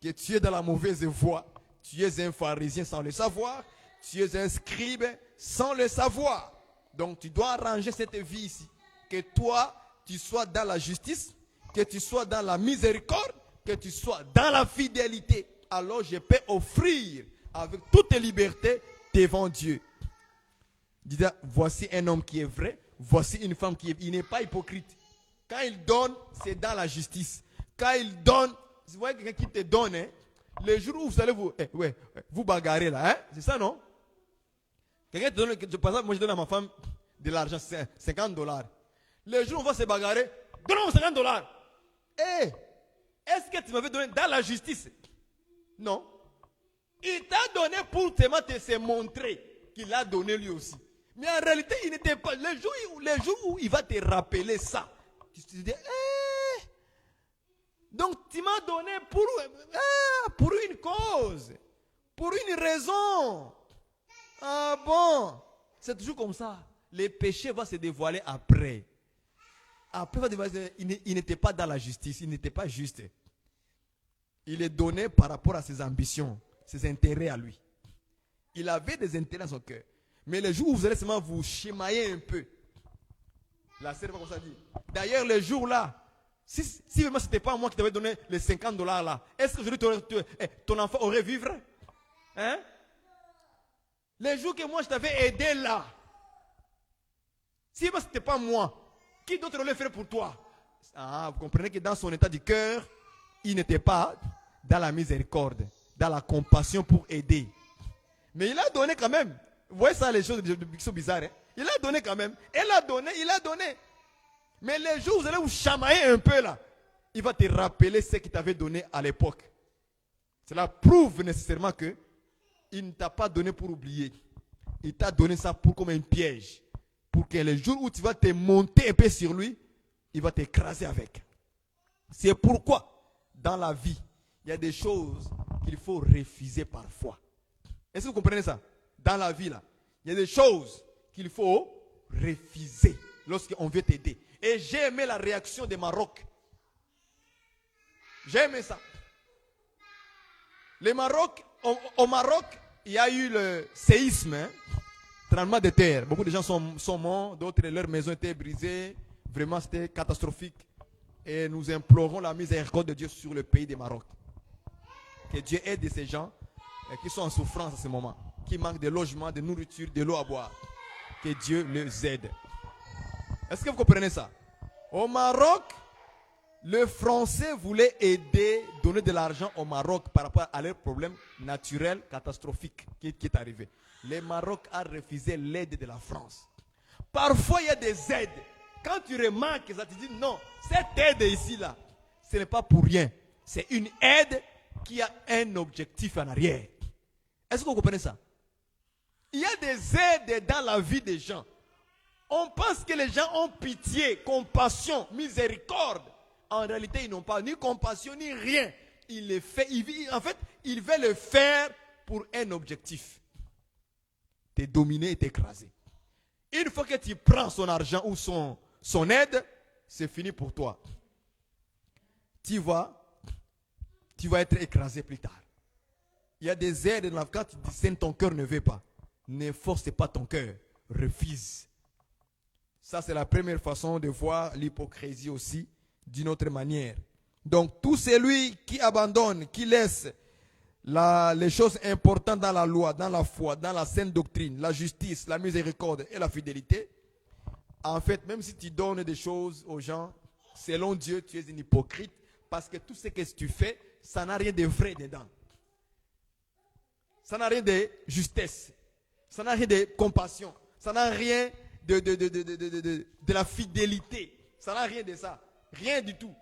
que tu es dans la mauvaise voie. tu es un pharisien sans le savoir. Tu es un scribe sans le savoir. Donc tu dois arranger cette vie ici. Que toi, tu sois dans la justice, que tu sois dans la miséricorde, que tu sois dans la fidélité. Alors je peux offrir avec toute liberté devant Dieu. Dis, voici un homme qui est vrai, voici une femme qui n'est pas hypocrite. Quand il donne, c'est dans la justice. Quand il donne, vous voyez quelqu'un qui te donne, hein, le jour où vous allez vous bagarrer là, hein, c'est ça non? Quelqu'un te donne, par exemple, moi je donne à ma femme de l'argent, $50. Le jour où on va se bagarrer, donne-moi $50. Est-ce que tu m'avais donné dans la justice? Non. Il t'a donné pour te se montrer qu'il a donné lui aussi. Mais en réalité, il n'était pas. Le jour où il va te rappeler ça, tu te dis, donc tu m'as donné pour une cause, pour une raison. Ah bon? C'est toujours comme ça. Les péchés vont se dévoiler après. Après, il n'était pas dans la justice, il n'était pas juste. Il est donné par rapport à ses ambitions, ses intérêts à lui. Il avait des intérêts dans son cœur. Mais le jour où vous allez seulement vous chamailler un peu, la sœur va comme ça dire. D'ailleurs, le jour là, si vraiment ce n'était pas moi qui t'avais donné les $50 là, est-ce que aujourd'hui ton enfant aurait vivre? Hein? Le jour que moi je t'avais aidé là, si ce n'était pas moi, qui d'autre le ferait pour toi? Vous comprenez que dans son état du cœur, il n'était pas dans la miséricorde, dans la compassion pour aider. Mais il a donné quand même. Vous voyez ça, les choses qui sont bizarres. Hein? Il a donné quand même. Il a donné. Mais les jours où vous allez vous chamailler un peu là, il va te rappeler ce qu'il t'avait donné à l'époque. Cela prouve nécessairement que il ne t'a pas donné pour oublier. Il t'a donné ça comme un piège. Pour que le jour où tu vas te monter un peu sur lui, il va t'écraser avec. C'est pourquoi, dans la vie, il y a des choses qu'il faut refuser parfois. Est-ce que vous comprenez ça? Dans la vie, là, il y a des choses qu'il faut refuser lorsqu'on veut t'aider. Et j'ai aimé la réaction des Maroc. J'ai aimé ça. Les Maroc, au Maroc, il y a eu le séisme, hein, tremblement de terre. Beaucoup de gens sont morts, d'autres, leurs maisons étaient brisées. Vraiment, c'était catastrophique. Et nous implorons la miséricorde de Dieu sur le pays des Maroc. Que Dieu aide ces gens qui sont en souffrance à ce moment, qui manquent de logement, de nourriture, de l'eau à boire. Que Dieu les aide. Est-ce que vous comprenez ça? Au Maroc, le Français voulait aider, donner de l'argent au Maroc par rapport à leurs problèmes naturels catastrophiques qui est arrivé. Le Maroc a refusé l'aide de la France. Parfois, il y a des aides. Quand tu remarques ça, tu dis non, cette aide ici-là, ce n'est pas pour rien. C'est une aide qui a un objectif en arrière. Est-ce que vous comprenez ça? Il y a des aides dans la vie des gens. On pense que les gens ont pitié, compassion, miséricorde. En réalité, ils n'ont pas ni compassion ni rien. Ils le font, en fait, ils veulent le faire pour un objectif. Te dominer et t'écraser. Une fois que tu prends son argent ou son aide, c'est fini pour toi. Tu vas être écrasé plus tard. Il y a des aides dans la vie, quand tu dis ton cœur ne veut pas. Ne force pas ton cœur. Refuse. Ça, c'est la première façon de voir l'hypocrisie aussi, d'une autre manière. Donc, tout celui qui abandonne, qui laisse les choses importantes dans la loi, dans la foi, dans la sainte doctrine, la justice, la miséricorde et la fidélité, en fait, même si tu donnes des choses aux gens, selon Dieu, tu es un hypocrite, parce que tout ce que tu fais, ça n'a rien de vrai dedans. Ça n'a rien de justesse. Ça n'a rien de compassion. Ça n'a rien de la fidélité. Ça n'a rien de ça. Rien du tout.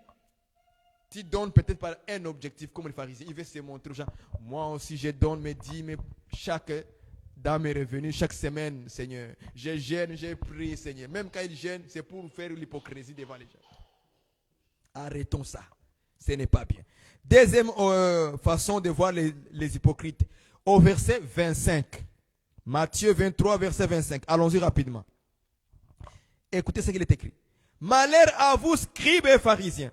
Tu donnes peut-être par un objectif, comme les pharisiens. Il veut se montrer aux gens. Moi aussi, je donne mes dîmes dans mes revenus, chaque semaine, Seigneur. Je gêne, j'ai prié, Seigneur. Même quand il gêne, c'est pour faire l'hypocrisie devant les gens. Arrêtons ça. Ce n'est pas bien. Deuxième façon de voir les hypocrites. Au verset 25. Matthieu 23, verset 25. Allons-y rapidement. Écoutez ce qu'il est écrit. Malheur à vous, scribes et pharisiens,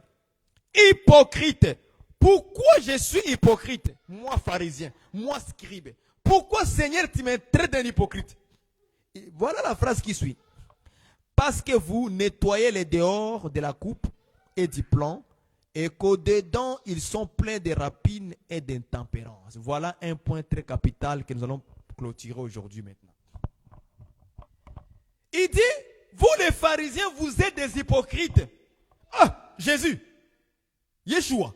hypocrites, pourquoi je suis hypocrite? Moi, pharisien, moi, scribe. Pourquoi, Seigneur, tu me traites d'un hypocrite? Et voilà la phrase qui suit. Parce que vous nettoyez les dehors de la coupe et du plan, et qu'au-dedans, ils sont pleins de rapines et d'intempérance. Voilà un point très capital que nous allons clôturer aujourd'hui maintenant. Il dit, vous les pharisiens, vous êtes des hypocrites. Ah, Jésus, Yeshua,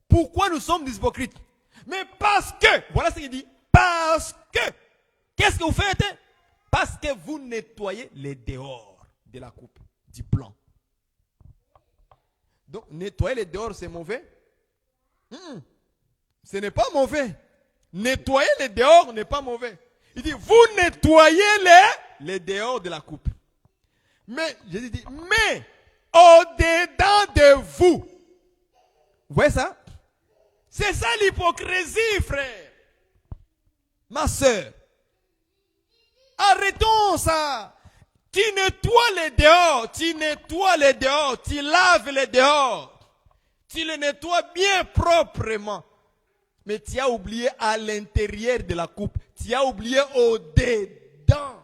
pourquoi nous sommes des hypocrites? Mais parce que, voilà ce qu'il dit, parce que, qu'est-ce que vous faites? Parce que vous nettoyez les dehors de la coupe, du plan. Donc, nettoyer les dehors, c'est mauvais? Ce n'est pas mauvais. Nettoyer les dehors n'est pas mauvais. Il dit, vous nettoyez les dehors de la coupe. Mais, Jésus dit, mais, au-dedans de vous. Vous voyez ça? C'est ça l'hypocrisie, frère. Ma soeur. Arrêtons ça. Tu nettoies les dehors, tu laves les dehors. Tu les nettoies bien proprement. Mais tu as oublié à l'intérieur de la coupe. Tu as oublié au-dedans.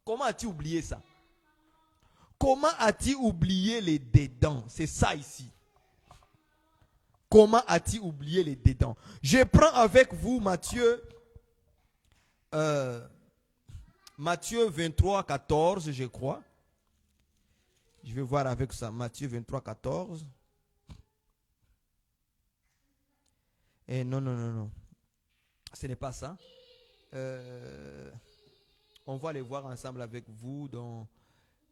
Comment as-tu oublié ça? Comment as-tu oublié les dedans? C'est ça ici. Comment as-tu oublié les dedans? Je prends avec vous Matthieu 23, 14, je crois. Je vais voir avec ça. Matthieu 23, 14. Et non. Ce n'est pas ça. On va aller voir ensemble avec vous dans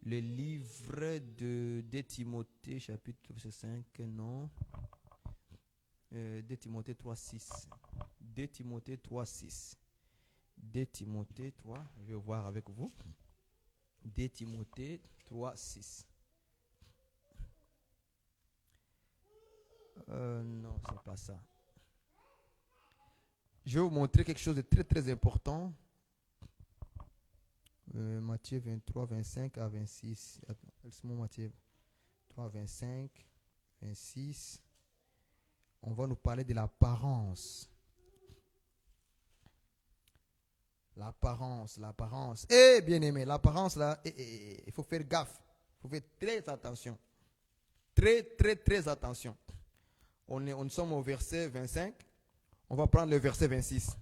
le livre de Timothée, chapitre 5, non. 2 Timothée 3, 6. 2 Timothée 3, 6. 2 Timothée 3, je vais voir avec vous. 2 Timothée 3, 6. Non, ce n'est pas ça. Je vais vous montrer quelque chose de très très important. Matthieu 23, 25 à 26. Laisse-moi Matthieu 3, 25, 26. On va nous parler de l'apparence. L'apparence. Eh, bien aimé, l'apparence là, il faut faire gaffe. Il faut faire très attention. Très attention. On sommes au verset 25. On va prendre le verset 26.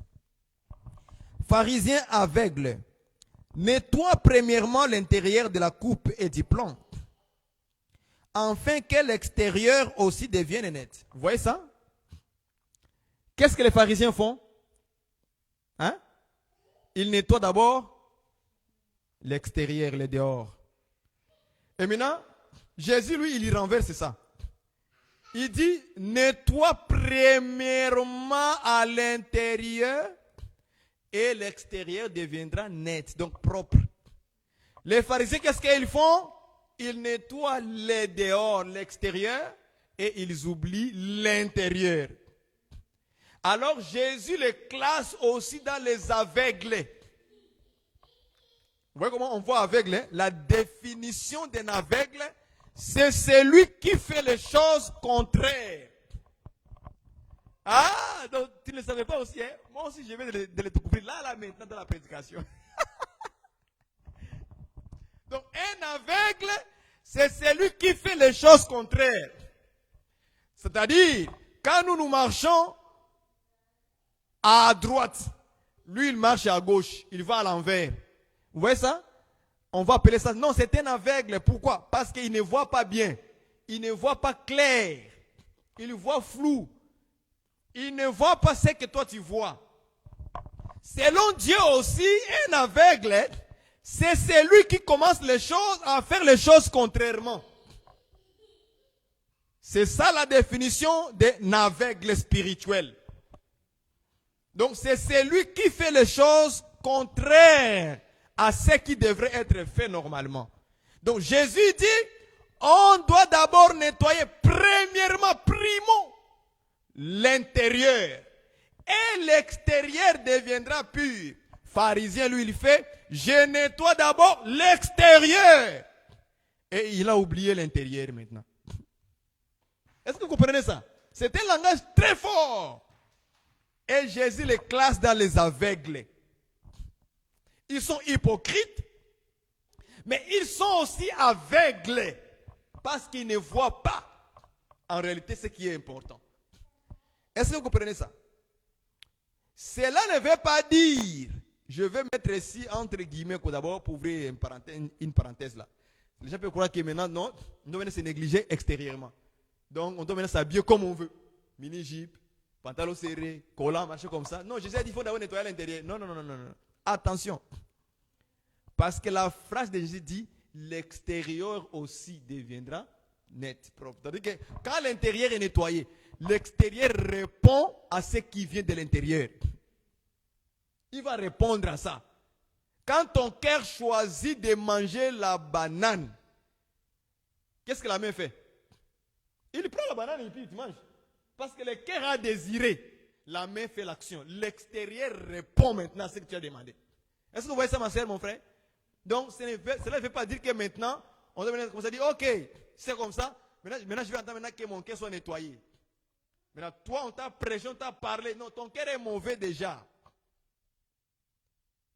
Pharisiens aveugles, nettoie premièrement l'intérieur de la coupe et du plan, afin que l'extérieur aussi devienne net. Vous voyez ça? Qu'est-ce que les pharisiens font? Hein? Ils nettoient d'abord l'extérieur, le dehors. Et maintenant, Jésus, lui, il y renverse ça. Il dit, nettoie premièrement à l'intérieur et l'extérieur deviendra net, donc propre. Les pharisiens, qu'est-ce qu'ils font? Ils nettoient les dehors, l'extérieur, et ils oublient l'intérieur. Alors Jésus les classe aussi dans les aveugles. Vous voyez comment on voit aveugle, hein? La définition d'un aveugle, c'est celui qui fait les choses contraires. Ah, donc tu ne le savais pas aussi, hein? Moi aussi je vais de le découvrir là maintenant dans la prédication. Donc un aveugle, c'est celui qui fait les choses contraires. C'est-à-dire, quand nous marchons à droite, lui il marche à gauche, il va à l'envers. Vous voyez ça? On va appeler ça. Non, c'est un aveugle. Pourquoi? Parce qu'il ne voit pas bien. Il ne voit pas clair. Il voit flou. Il ne voit pas ce que toi tu vois. Selon Dieu aussi, un aveugle, c'est celui qui commence les choses à faire les choses contrairement. C'est ça la définition d'un aveugle spirituel. Donc c'est celui qui fait les choses contraires à ce qui devrait être fait normalement. Donc Jésus dit, on doit d'abord nettoyer premièrement, primo, l'intérieur. Et l'extérieur deviendra pur. Pharisien, lui, il fait, je nettoie d'abord l'extérieur. Et il a oublié l'intérieur maintenant. Est-ce que vous comprenez ça? C'est un langage très fort. Et Jésus les classe dans les aveugles. Ils sont hypocrites, mais ils sont aussi aveugles parce qu'ils ne voient pas en réalité ce qui est important. Est-ce que vous comprenez ça? Cela ne veut pas dire, je vais mettre ici entre guillemets d'abord pour ouvrir une parenthèse là. Les gens peuvent croire que maintenant, non, on doit se négliger extérieurement. Donc on doit maintenant s'habiller comme on veut. Mini-jupe, pantalon serré, collant, machin comme ça. Non, Jésus a dit qu'il faut d'abord nettoyer l'intérieur. Non, non, non, non, non. Attention. Parce que la phrase de Jésus dit, l'extérieur aussi deviendra net, propre. C'est-à-dire que quand l'intérieur est nettoyé, l'extérieur répond à ce qui vient de l'intérieur. Il va répondre à ça. Quand ton cœur choisit de manger la banane, qu'est-ce que la main fait? Il prend la banane et puis il mange. Parce que le cœur a désiré. La main fait l'action. L'extérieur répond maintenant à ce que tu as demandé. Est-ce que vous voyez ça, ma soeur, mon frère? Donc, cela ne veut pas dire que maintenant, on doit commencer à dire, ok, c'est comme ça. Maintenant, je vais attendre que mon cœur soit nettoyé. Maintenant, toi, on t'a prêché, on t'a parlé. Non, ton cœur est mauvais déjà.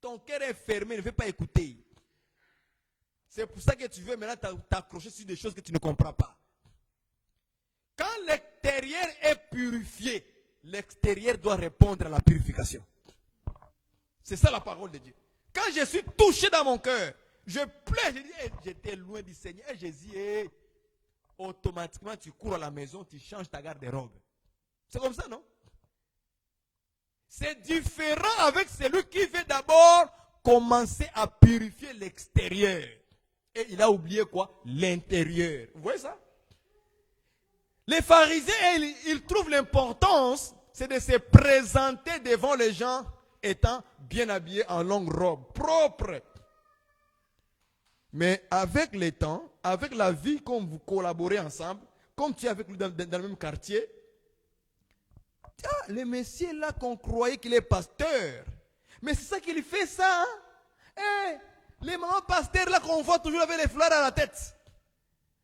Ton cœur est fermé, ne veut pas écouter. C'est pour ça que tu veux maintenant t'accrocher sur des choses que tu ne comprends pas. Quand l'extérieur est purifié, l'extérieur doit répondre à la purification. C'est ça la parole de Dieu. Quand je suis touché dans mon cœur, je pleure, je dis, j'étais loin du Seigneur. Et Jésus, automatiquement, tu cours à la maison, tu changes ta garde-robe. C'est comme ça, non? C'est différent avec celui qui veut d'abord commencer à purifier l'extérieur. Et il a oublié quoi? L'intérieur. Vous voyez ça? Les pharisiens, ils trouvent l'importance, c'est de se présenter devant les gens étant bien habillés en longue robe, propre. Mais avec le temps, avec la vie, comme vous collaborez ensemble, comme tu es avec lui dans le même quartier, le Messie là qu'on croyait qu'il est pasteur. Mais c'est ça qu'il fait ça. Hein? Les mamans pasteurs là qu'on voit toujours avec les fleurs à la tête.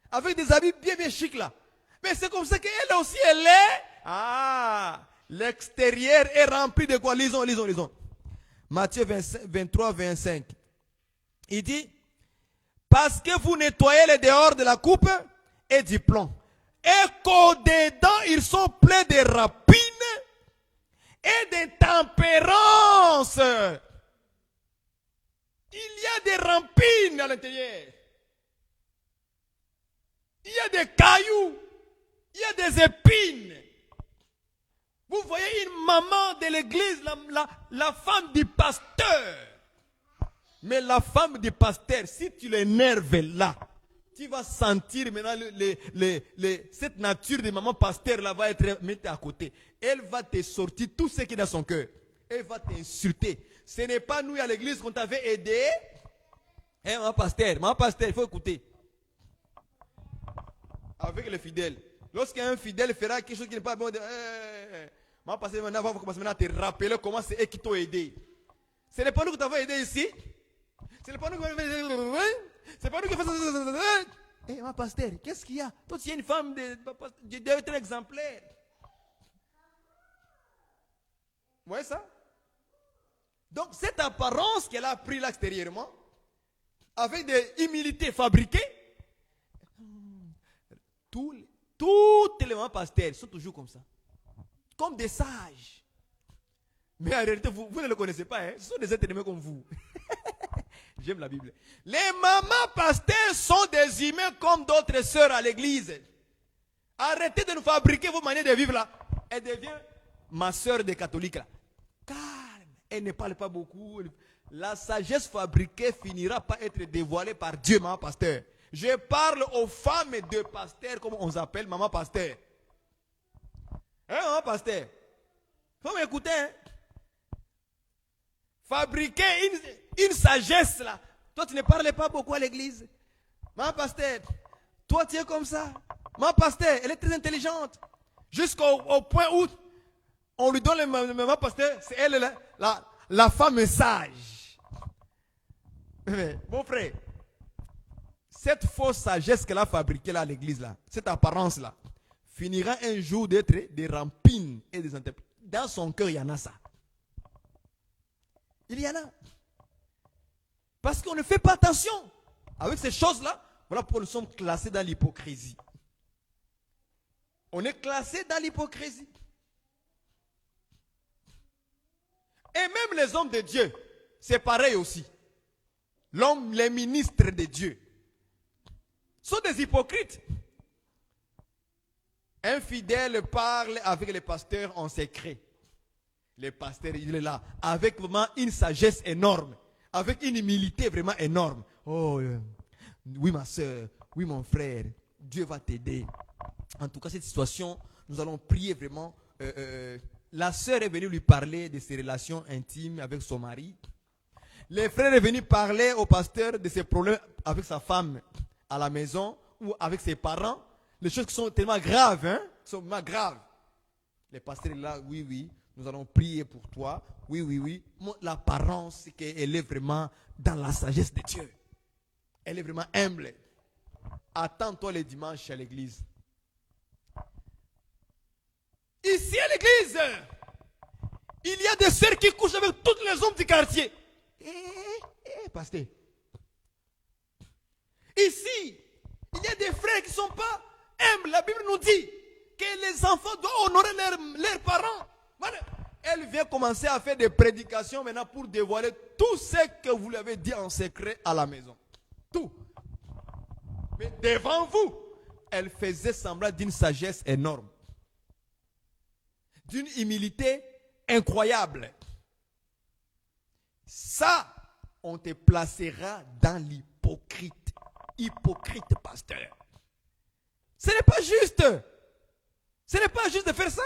Avec des habits bien bien chics là. Mais c'est comme ça qu'elle aussi elle est. Ah, l'extérieur est rempli de quoi? Lisons. Matthieu 23, 25. Il dit, parce que vous nettoyez les dehors de la coupe et du plomb. Et qu'au-dedans, ils sont pleins de rapines et d'intempérance. Il y a des rampines à l'intérieur. Il y a des cailloux. Il y a des épines. Vous voyez une maman de l'église, la femme du pasteur. Mais la femme du pasteur, si tu l'énerves là, tu vas sentir maintenant cette nature de maman pasteur là va être mise à côté. Elle va te sortir tout ce qui est dans son cœur. Elle va t'insulter. Ce n'est pas nous à l'église qu'on t'avait aidé. Maman pasteur, il faut écouter. Avec les fidèles. Lorsqu'un fidèle fera quelque chose qui n'est pas bon, maman pasteur, maintenant va commencer à te rappeler comment c'est eux qui t'ont aidé. Ce n'est pas nous qui t'avons aidé ici. Ce n'est pas nous qui avons aidé. C'est pas nous qui faisons ça. Ma pasteur, qu'est-ce qu'il y a? Toi, tu es une femme d'être exemplaire. Vous voyez ça? Donc, cette apparence qu'elle a pris là extérieurement, avec des humilités fabriquées, tous les mamans pasteurs sont toujours comme ça. Comme des sages. Mais en réalité, vous ne le connaissez pas. Hein? Ce sont des êtres humains comme vous. J'aime la Bible. Les mamans pasteurs sont des humains comme d'autres sœurs à l'église. Arrêtez de nous fabriquer vos manières de vivre là. Elle devient ma sœur des catholiques là. Calme. Elle ne parle pas beaucoup. La sagesse fabriquée finira par être dévoilée par Dieu, maman pasteur. Je parle aux femmes de pasteurs, comme on s'appelle, maman pasteur. Hein, maman pasteur? Faut m'écouter, hein? Fabriquer une sagesse là. Toi, tu ne parles pas beaucoup à l'église. Maman pasteur, toi, tu es comme ça. Maman pasteur, elle est très intelligente. Jusqu'au point où on lui donne le maman pasteur, c'est elle la femme sage. Mais, mon frère, cette fausse sagesse qu'elle a fabriquée là à l'église là, cette apparence là, finira un jour d'être des rampines et des interprètes. Dans son cœur, il y en a ça. Il y en a. Parce qu'on ne fait pas attention. Avec ces choses-là, voilà pourquoi nous sommes classés dans l'hypocrisie. On est classés dans l'hypocrisie. Et même les hommes de Dieu, c'est pareil aussi. L'homme, les ministres de Dieu, sont des hypocrites. Un fidèle parle avec les pasteurs en secret. Le pasteur, il est là, avec vraiment une sagesse énorme, avec une humilité vraiment énorme. Oh, oui ma soeur, oui mon frère, Dieu va t'aider. En tout cas, cette situation, nous allons prier vraiment. La sœur est venue lui parler de ses relations intimes avec son mari. Le frère est venu parler au pasteur de ses problèmes avec sa femme à la maison ou avec ses parents. Les choses qui sont tellement graves, hein, sont tellement graves. Le pasteur est là, oui, oui, nous allons prier pour toi. Oui, oui, oui. L'apparence, c'est qu'elle est vraiment dans la sagesse de Dieu. Elle est vraiment humble. Attends-toi les dimanches à l'église. Ici à l'église, il y a des sœurs qui couchent avec tous les hommes du quartier. Pasteur. Ici, il y a des frères qui ne sont pas humbles. La Bible nous dit que les enfants doivent honorer leurs parents. Voilà. Elle vient commencer à faire des prédications maintenant pour dévoiler tout ce que vous lui avez dit en secret à la maison. Tout. Mais devant vous, elle faisait semblant d'une sagesse énorme. D'une humilité incroyable. Ça, on te placera dans l'hypocrite. Hypocrite, pasteur. Ce n'est pas juste. Ce n'est pas juste de faire ça.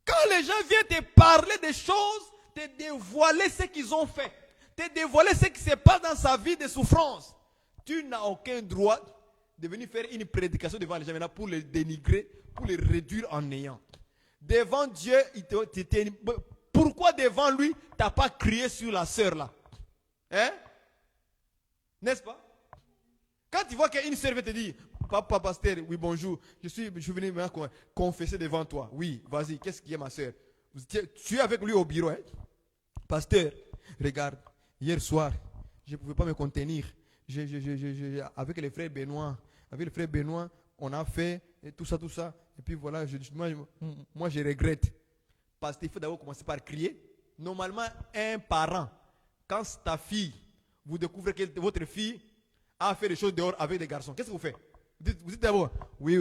Quand les gens viennent te parler des choses, te dévoiler ce qu'ils ont fait, te dévoiler ce qui se passe dans sa vie de souffrance, tu n'as aucun droit de venir faire une prédication devant les gens maintenant pour les dénigrer, pour les réduire en néant. Devant Dieu, pourquoi devant lui, tu n'as pas crié sur la sœur là? Hein? N'est-ce pas? Quand tu vois qu'une sœur vient te dire, papa pasteur, oui bonjour, je suis venu maintenant confesser devant toi. Oui, vas-y, qu'est-ce qu'il y a ma sœur? Tu es avec lui au bureau, hein? Pasteur, regarde, hier soir, je ne pouvais pas me contenir. Avec le frère Benoît, on a fait tout ça. Et puis voilà, moi je regrette. Parce qu'il faut d'abord commencer par crier. Normalement, un parent, quand ta fille, vous découvrez que votre fille a fait des choses dehors avec des garçons, qu'est-ce que vous faites? Vous dites d'abord, oui,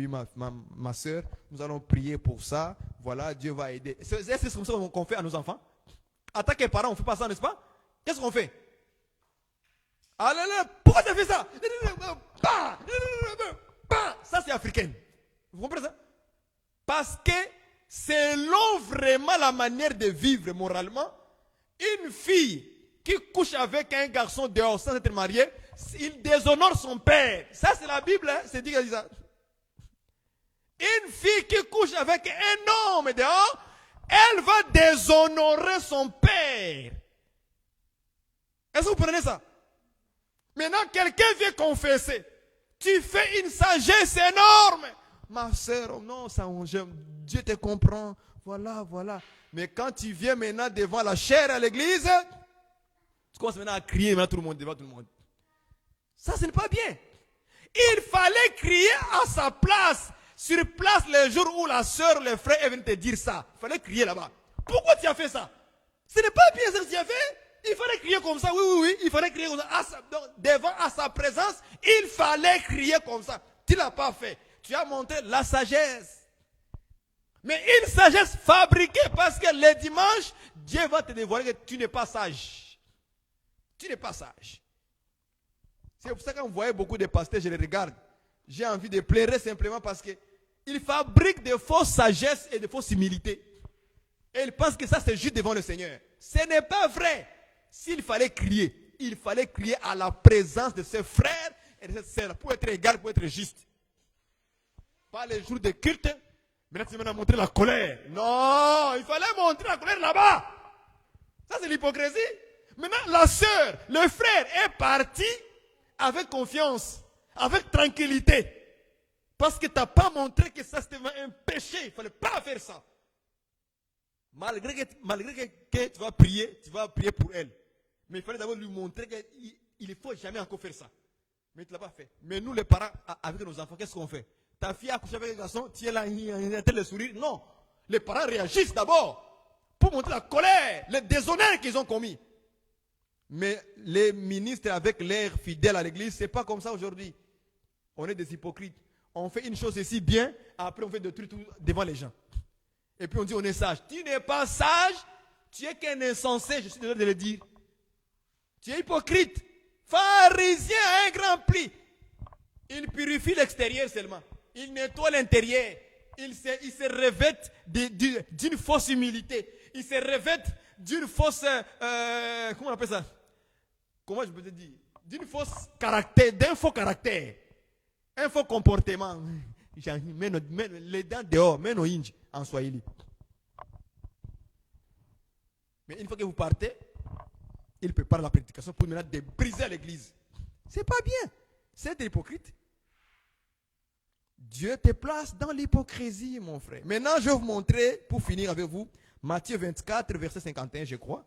ma soeur, nous allons prier pour ça. Voilà, Dieu va aider. C'est comme ça qu'on fait à nos enfants. En tant que parents, on ne fait pas ça, n'est-ce pas? Qu'est-ce qu'on fait? Ah là là, pourquoi tu as fait ça? Ça, c'est africain. Vous comprenez ça? Parce que selon vraiment la manière de vivre moralement, une fille qui couche avec un garçon dehors sans être marié, il déshonore son père. Ça, c'est la Bible, hein? C'est dit ça. Une fille qui couche avec un homme dehors, elle va déshonorer son père. Est-ce que vous prenez ça? Maintenant, quelqu'un vient confesser. Tu fais une sagesse énorme. Ma soeur, non, ça, Dieu te comprend. Voilà. Mais quand tu viens maintenant devant la chair à l'église, tu commences maintenant à crier devant tout le monde. Ça, ce n'est pas bien. Il fallait crier à sa place. Sur place, les jours où la soeur, le frère est venu te dire ça. Il fallait crier là-bas. Pourquoi tu as fait ça? Ce n'est pas bien ce que tu as fait. Il fallait crier comme ça. Oui. Il fallait crier comme ça. Devant à sa présence, il fallait crier comme ça. Tu ne l'as pas fait. Tu as montré la sagesse. Mais une sagesse fabriquée parce que le dimanche, Dieu va te dévoiler que tu n'es pas sage. Tu n'es pas sage. C'est pour ça que quand vous voyez beaucoup de pasteurs, je les regarde. J'ai envie de pleurer simplement parce qu'ils fabriquent de fausses sagesses et de fausses humilités. Et ils pensent que ça c'est juste devant le Seigneur. Ce n'est pas vrai. S'il fallait crier, il fallait crier à la présence de ses frères et de ses sœurs pour être égal, pour être juste. Pas les jours de culte. Maintenant, tu m'as montré la colère. Non, il fallait montrer la colère là-bas. Ça, c'est l'hypocrisie. Maintenant, la sœur, le frère est parti avec confiance, avec tranquillité. Parce que tu n'as pas montré que ça c'était un péché. Il ne fallait pas faire ça. Malgré que tu vas prier pour elle. Mais il fallait d'abord lui montrer qu'il ne faut jamais encore faire ça. Mais tu ne l'as pas fait. Mais nous, les parents, avec nos enfants, qu'est-ce qu'on fait? Ta fille a couché avec un garçon, tu es là, il a le sourire. Non. Les parents réagissent d'abord pour montrer la colère, le déshonneur qu'ils ont commis. Mais les ministres avec l'air fidèle à l'église, ce n'est pas comme ça aujourd'hui. On est des hypocrites. On fait une chose ici bien, après on fait de tout devant les gens. Et puis on dit on est sage. Tu n'es pas sage, tu es qu'un insensé, je suis désolé de le dire. Tu es hypocrite. Pharisien à un grand pli. Il purifie l'extérieur seulement. Il nettoie l'intérieur. Il se revête d'une fausse humilité. Il se revête d'une fausse... comment on appelle ça? Comment je peux te dire? D'une fausse caractère, d'un faux caractère. Un faux comportement. Mets les dents dehors, mets nos inges en Swahili. Mais une fois que vous partez, il prépare la prédication pour maintenant de briser l'église. C'est pas bien. C'est hypocrite. Dieu te place dans l'hypocrisie, mon frère. Maintenant, je vais vous montrer, pour finir avec vous, Matthieu 24, verset 51, je crois.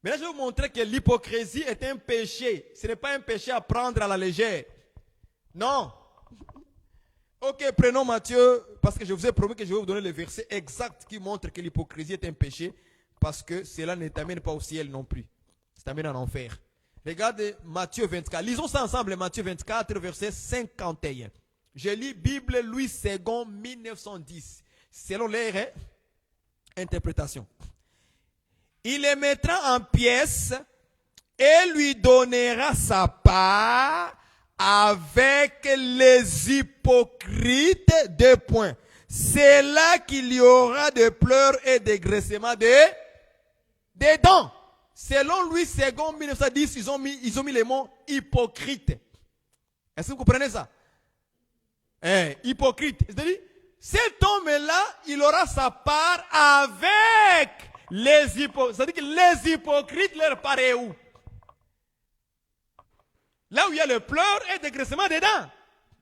Maintenant, je vais vous montrer que l'hypocrisie est un péché. Ce n'est pas un péché à prendre à la légère. Non. Ok, prenons Matthieu, parce que je vous ai promis que je vais vous donner le verset exact qui montre que l'hypocrisie est un péché, parce que cela ne t'amène pas au ciel non plus. Ça t'amène en enfer. Regardez Matthieu 24. Lisons ça ensemble, Matthieu 24, verset 51. Je lis Bible Louis II, 1910. Selon leur interprétation. Il les mettra en pièces et lui donnera sa part avec les hypocrites. 2 points. C'est là qu'il y aura des pleurs et des graissements des dents. Selon Louis II, 1910, ils ont mis les mots hypocrite. Est-ce que vous comprenez ça? Hypocrite. C'est-à-dire, cet homme-là, il aura sa part avec les hypocrites. C'est-à-dire que les hypocrites, leur part est où? Là où il y a le pleur et le dégraissement des dents.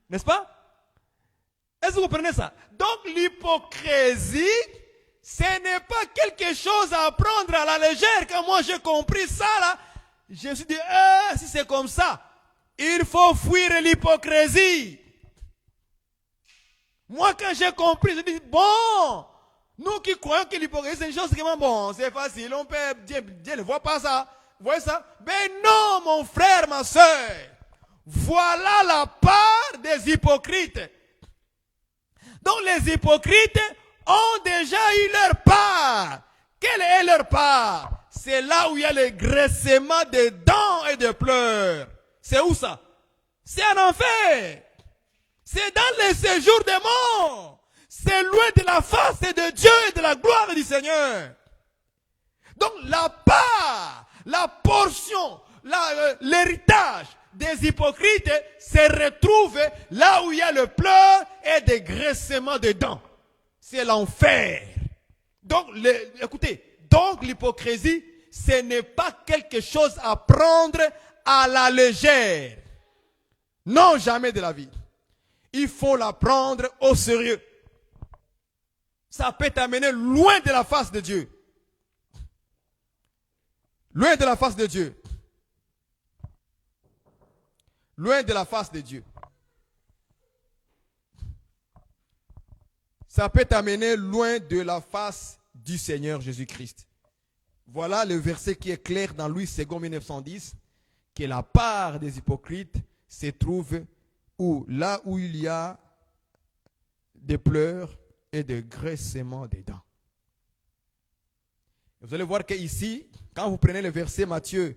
N'est-ce pas? Est-ce que vous comprenez ça? Donc l'hypocrisie, ce n'est pas quelque chose à prendre à la légère. Quand moi j'ai compris ça, là, je me suis dit, si c'est comme ça, il faut fuir l'hypocrisie. Moi, quand j'ai compris, je dis, bon, nous qui croyons que l'hypocrisie, c'est une chose vraiment bon, c'est facile, on peut, Dieu ne voit pas ça. Vous voyez ça? Mais non, mon frère, ma soeur. Voilà la part des hypocrites. Donc les hypocrites ont déjà eu leur part. Quelle est leur part? C'est là où il y a le graissement des dents et des pleurs. C'est où ça? C'est en enfer. C'est dans le séjour des morts. C'est loin de la face de Dieu et de la gloire du Seigneur. Donc la part, la portion, l'héritage des hypocrites se retrouve là où il y a le pleur et des graissements de dents. C'est l'enfer. Donc, écoutez, donc l'hypocrisie, ce n'est pas quelque chose à prendre à la légère. Non, jamais de la vie. Il faut la prendre au sérieux. Ça peut t'amener loin de la face de Dieu. Loin de la face de Dieu. Loin de la face de Dieu. Ça peut t'amener loin de la face du Seigneur Jésus-Christ. Voilà le verset qui est clair dans Louis II 1910, que la part des hypocrites se trouve où? Là où il y a des pleurs et des graissements des dents. Vous allez voir qu'ici, quand vous prenez le verset Matthieu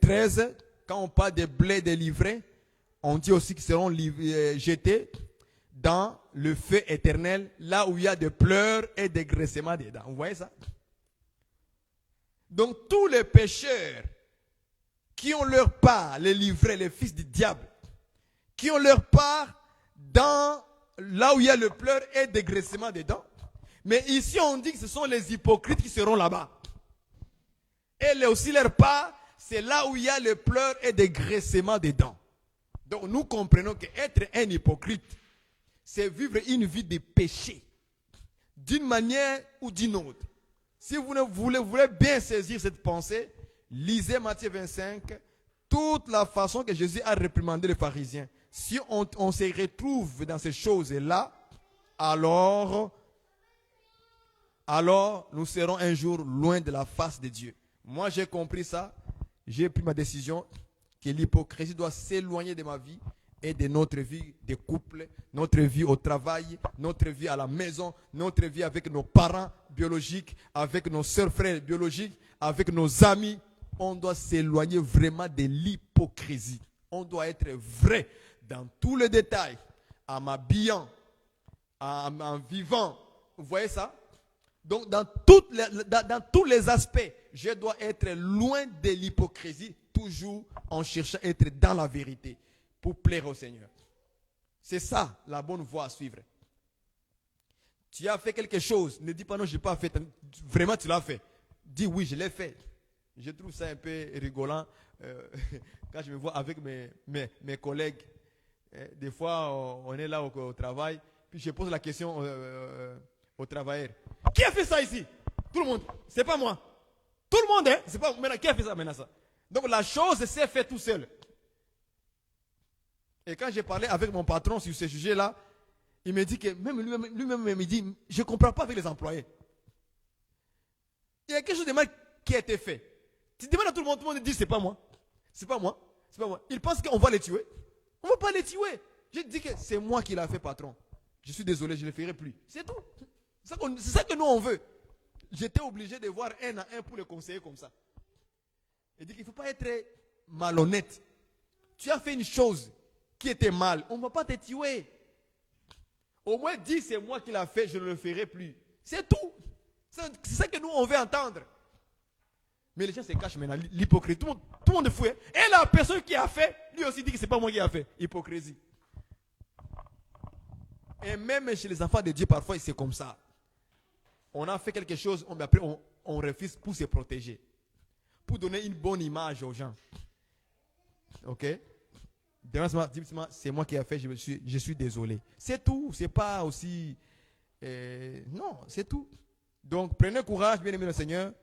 13, quand on parle des blés délivrés, on dit aussi qu'ils seront jetés dans le feu éternel, là où il y a des pleurs et des graissements des dents. Vous voyez ça? Donc tous les pécheurs qui ont leur part, les livrés, les fils du diable, qui ont leur part dans là où il y a le pleur et des graissements des dents. Mais ici on dit que ce sont les hypocrites qui seront là-bas. Et aussi leur part, c'est là où il y a le pleur et des graissements des dents. Donc nous comprenons qu'être un hypocrite, c'est vivre une vie de péché, d'une manière ou d'une autre. Si vous voulez bien saisir cette pensée, lisez Matthieu 25, toute la façon que Jésus a réprimandé les pharisiens. Si on se retrouve dans ces choses-là, alors nous serons un jour loin de la face de Dieu. Moi, j'ai compris ça. J'ai pris ma décision que l'hypocrisie doit s'éloigner de ma vie et de notre vie de couple, notre vie au travail, notre vie à la maison, notre vie avec nos parents biologiques, avec nos sœurs, frères biologiques, avec nos amis. On doit s'éloigner vraiment de l'hypocrisie. On doit être vrai dans tous les détails, en m'habillant, en vivant. Vous voyez ça? Donc, dans tous les aspects, je dois être loin de l'hypocrisie, toujours en cherchant à être dans la vérité pour plaire au Seigneur. C'est ça la bonne voie à suivre. Tu as fait quelque chose, ne dis pas non, je n'ai pas fait. Vraiment, tu l'as fait. Dis oui, je l'ai fait. Je trouve ça un peu rigolant quand je me vois avec mes collègues. Des fois, on est là au travail, puis je pose la question aux travailleurs. Qui a fait ça ici? Tout le monde. C'est pas moi. Tout le monde, hein? C'est pas maintenant. Qui a fait ça maintenant ça? Donc la chose s'est faite tout seul. Et quand j'ai parlé avec mon patron sur ce sujet-là, il me dit que même lui-même me dit, je ne comprends pas avec les employés. Il y a quelque chose de mal qui a été fait. Tu demandes à tout le monde dit c'est pas moi. C'est pas moi. C'est pas moi. Ils pensent qu'on va les tuer. On ne va pas les tuer. Je dis que c'est moi qui l'ai fait, patron. Je suis désolé, je ne le ferai plus. C'est tout. C'est ça que nous on veut. J'étais obligé de voir un à un pour le conseiller comme ça. Il dit qu'il ne faut pas être malhonnête. Tu as fait une chose qui était mal. On ne va pas te tuer. Au moins dis c'est moi qui l'ai fait, je ne le ferai plus. C'est tout. C'est ça que nous on veut entendre. Mais les gens se cachent maintenant. L'hypocrisie. Tout le monde est fou. Hein? Et la personne qui a fait, lui aussi dit que ce n'est pas moi qui a fait. Hypocrisie. Et même chez les enfants de Dieu, parfois c'est comme ça. On a fait quelque chose, après on refuse pour se protéger. Pour donner une bonne image aux gens. Ok? C'est moi qui ai fait, je suis désolé. C'est tout. C'est pas aussi... non, c'est tout. Donc prenez courage, bien aimé le Seigneur.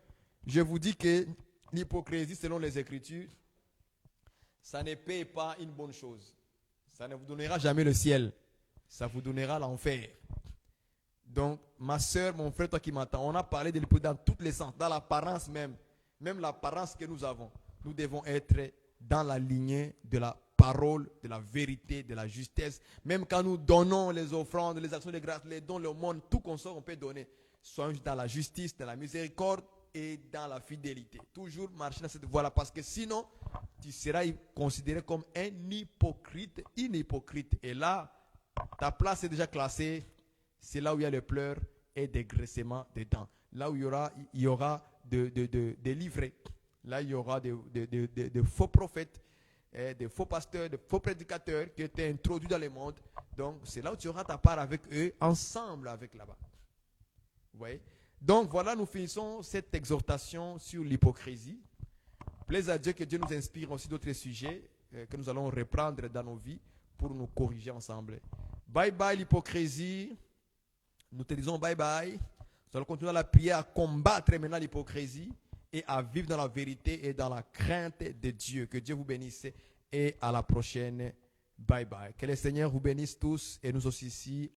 Je vous dis que l'hypocrisie, selon les Écritures, ça ne paye pas une bonne chose. Ça ne vous donnera jamais le ciel. Ça vous donnera l'enfer. Donc, ma soeur, mon frère, toi qui m'entends, on a parlé de l'hypocrisie dans tous les sens, dans l'apparence même. Même l'apparence que nous avons. Nous devons être dans la lignée de la parole, de la vérité, de la justesse. Même quand nous donnons les offrandes, les actions de grâce, les dons, le monde, tout qu'on sort, on peut donner. Soyons dans la justice, dans la miséricorde et dans la fidélité. Toujours marcher dans cette voie-là, parce que sinon, tu seras considéré comme un hypocrite, une hypocrite. Et là, ta place est déjà classée. C'est là où il y a les pleurs et des graissements de dents. Là où il y aura des livrets. Là, il y aura des faux prophètes, des faux pasteurs, des faux prédicateurs qui étaient introduits dans le monde. Donc, c'est là où tu auras ta part avec eux, ensemble avec là-bas. Vous voyez? Donc, voilà, nous finissons cette exhortation sur l'hypocrisie. Plaise à Dieu que Dieu nous inspire aussi d'autres sujets que nous allons reprendre dans nos vies pour nous corriger ensemble. Bye bye l'hypocrisie. Nous te disons bye bye. Nous allons continuer à la prière, à combattre maintenant l'hypocrisie et à vivre dans la vérité et dans la crainte de Dieu. Que Dieu vous bénisse et à la prochaine. Bye bye. Que le Seigneur vous bénisse tous et nous aussi ici.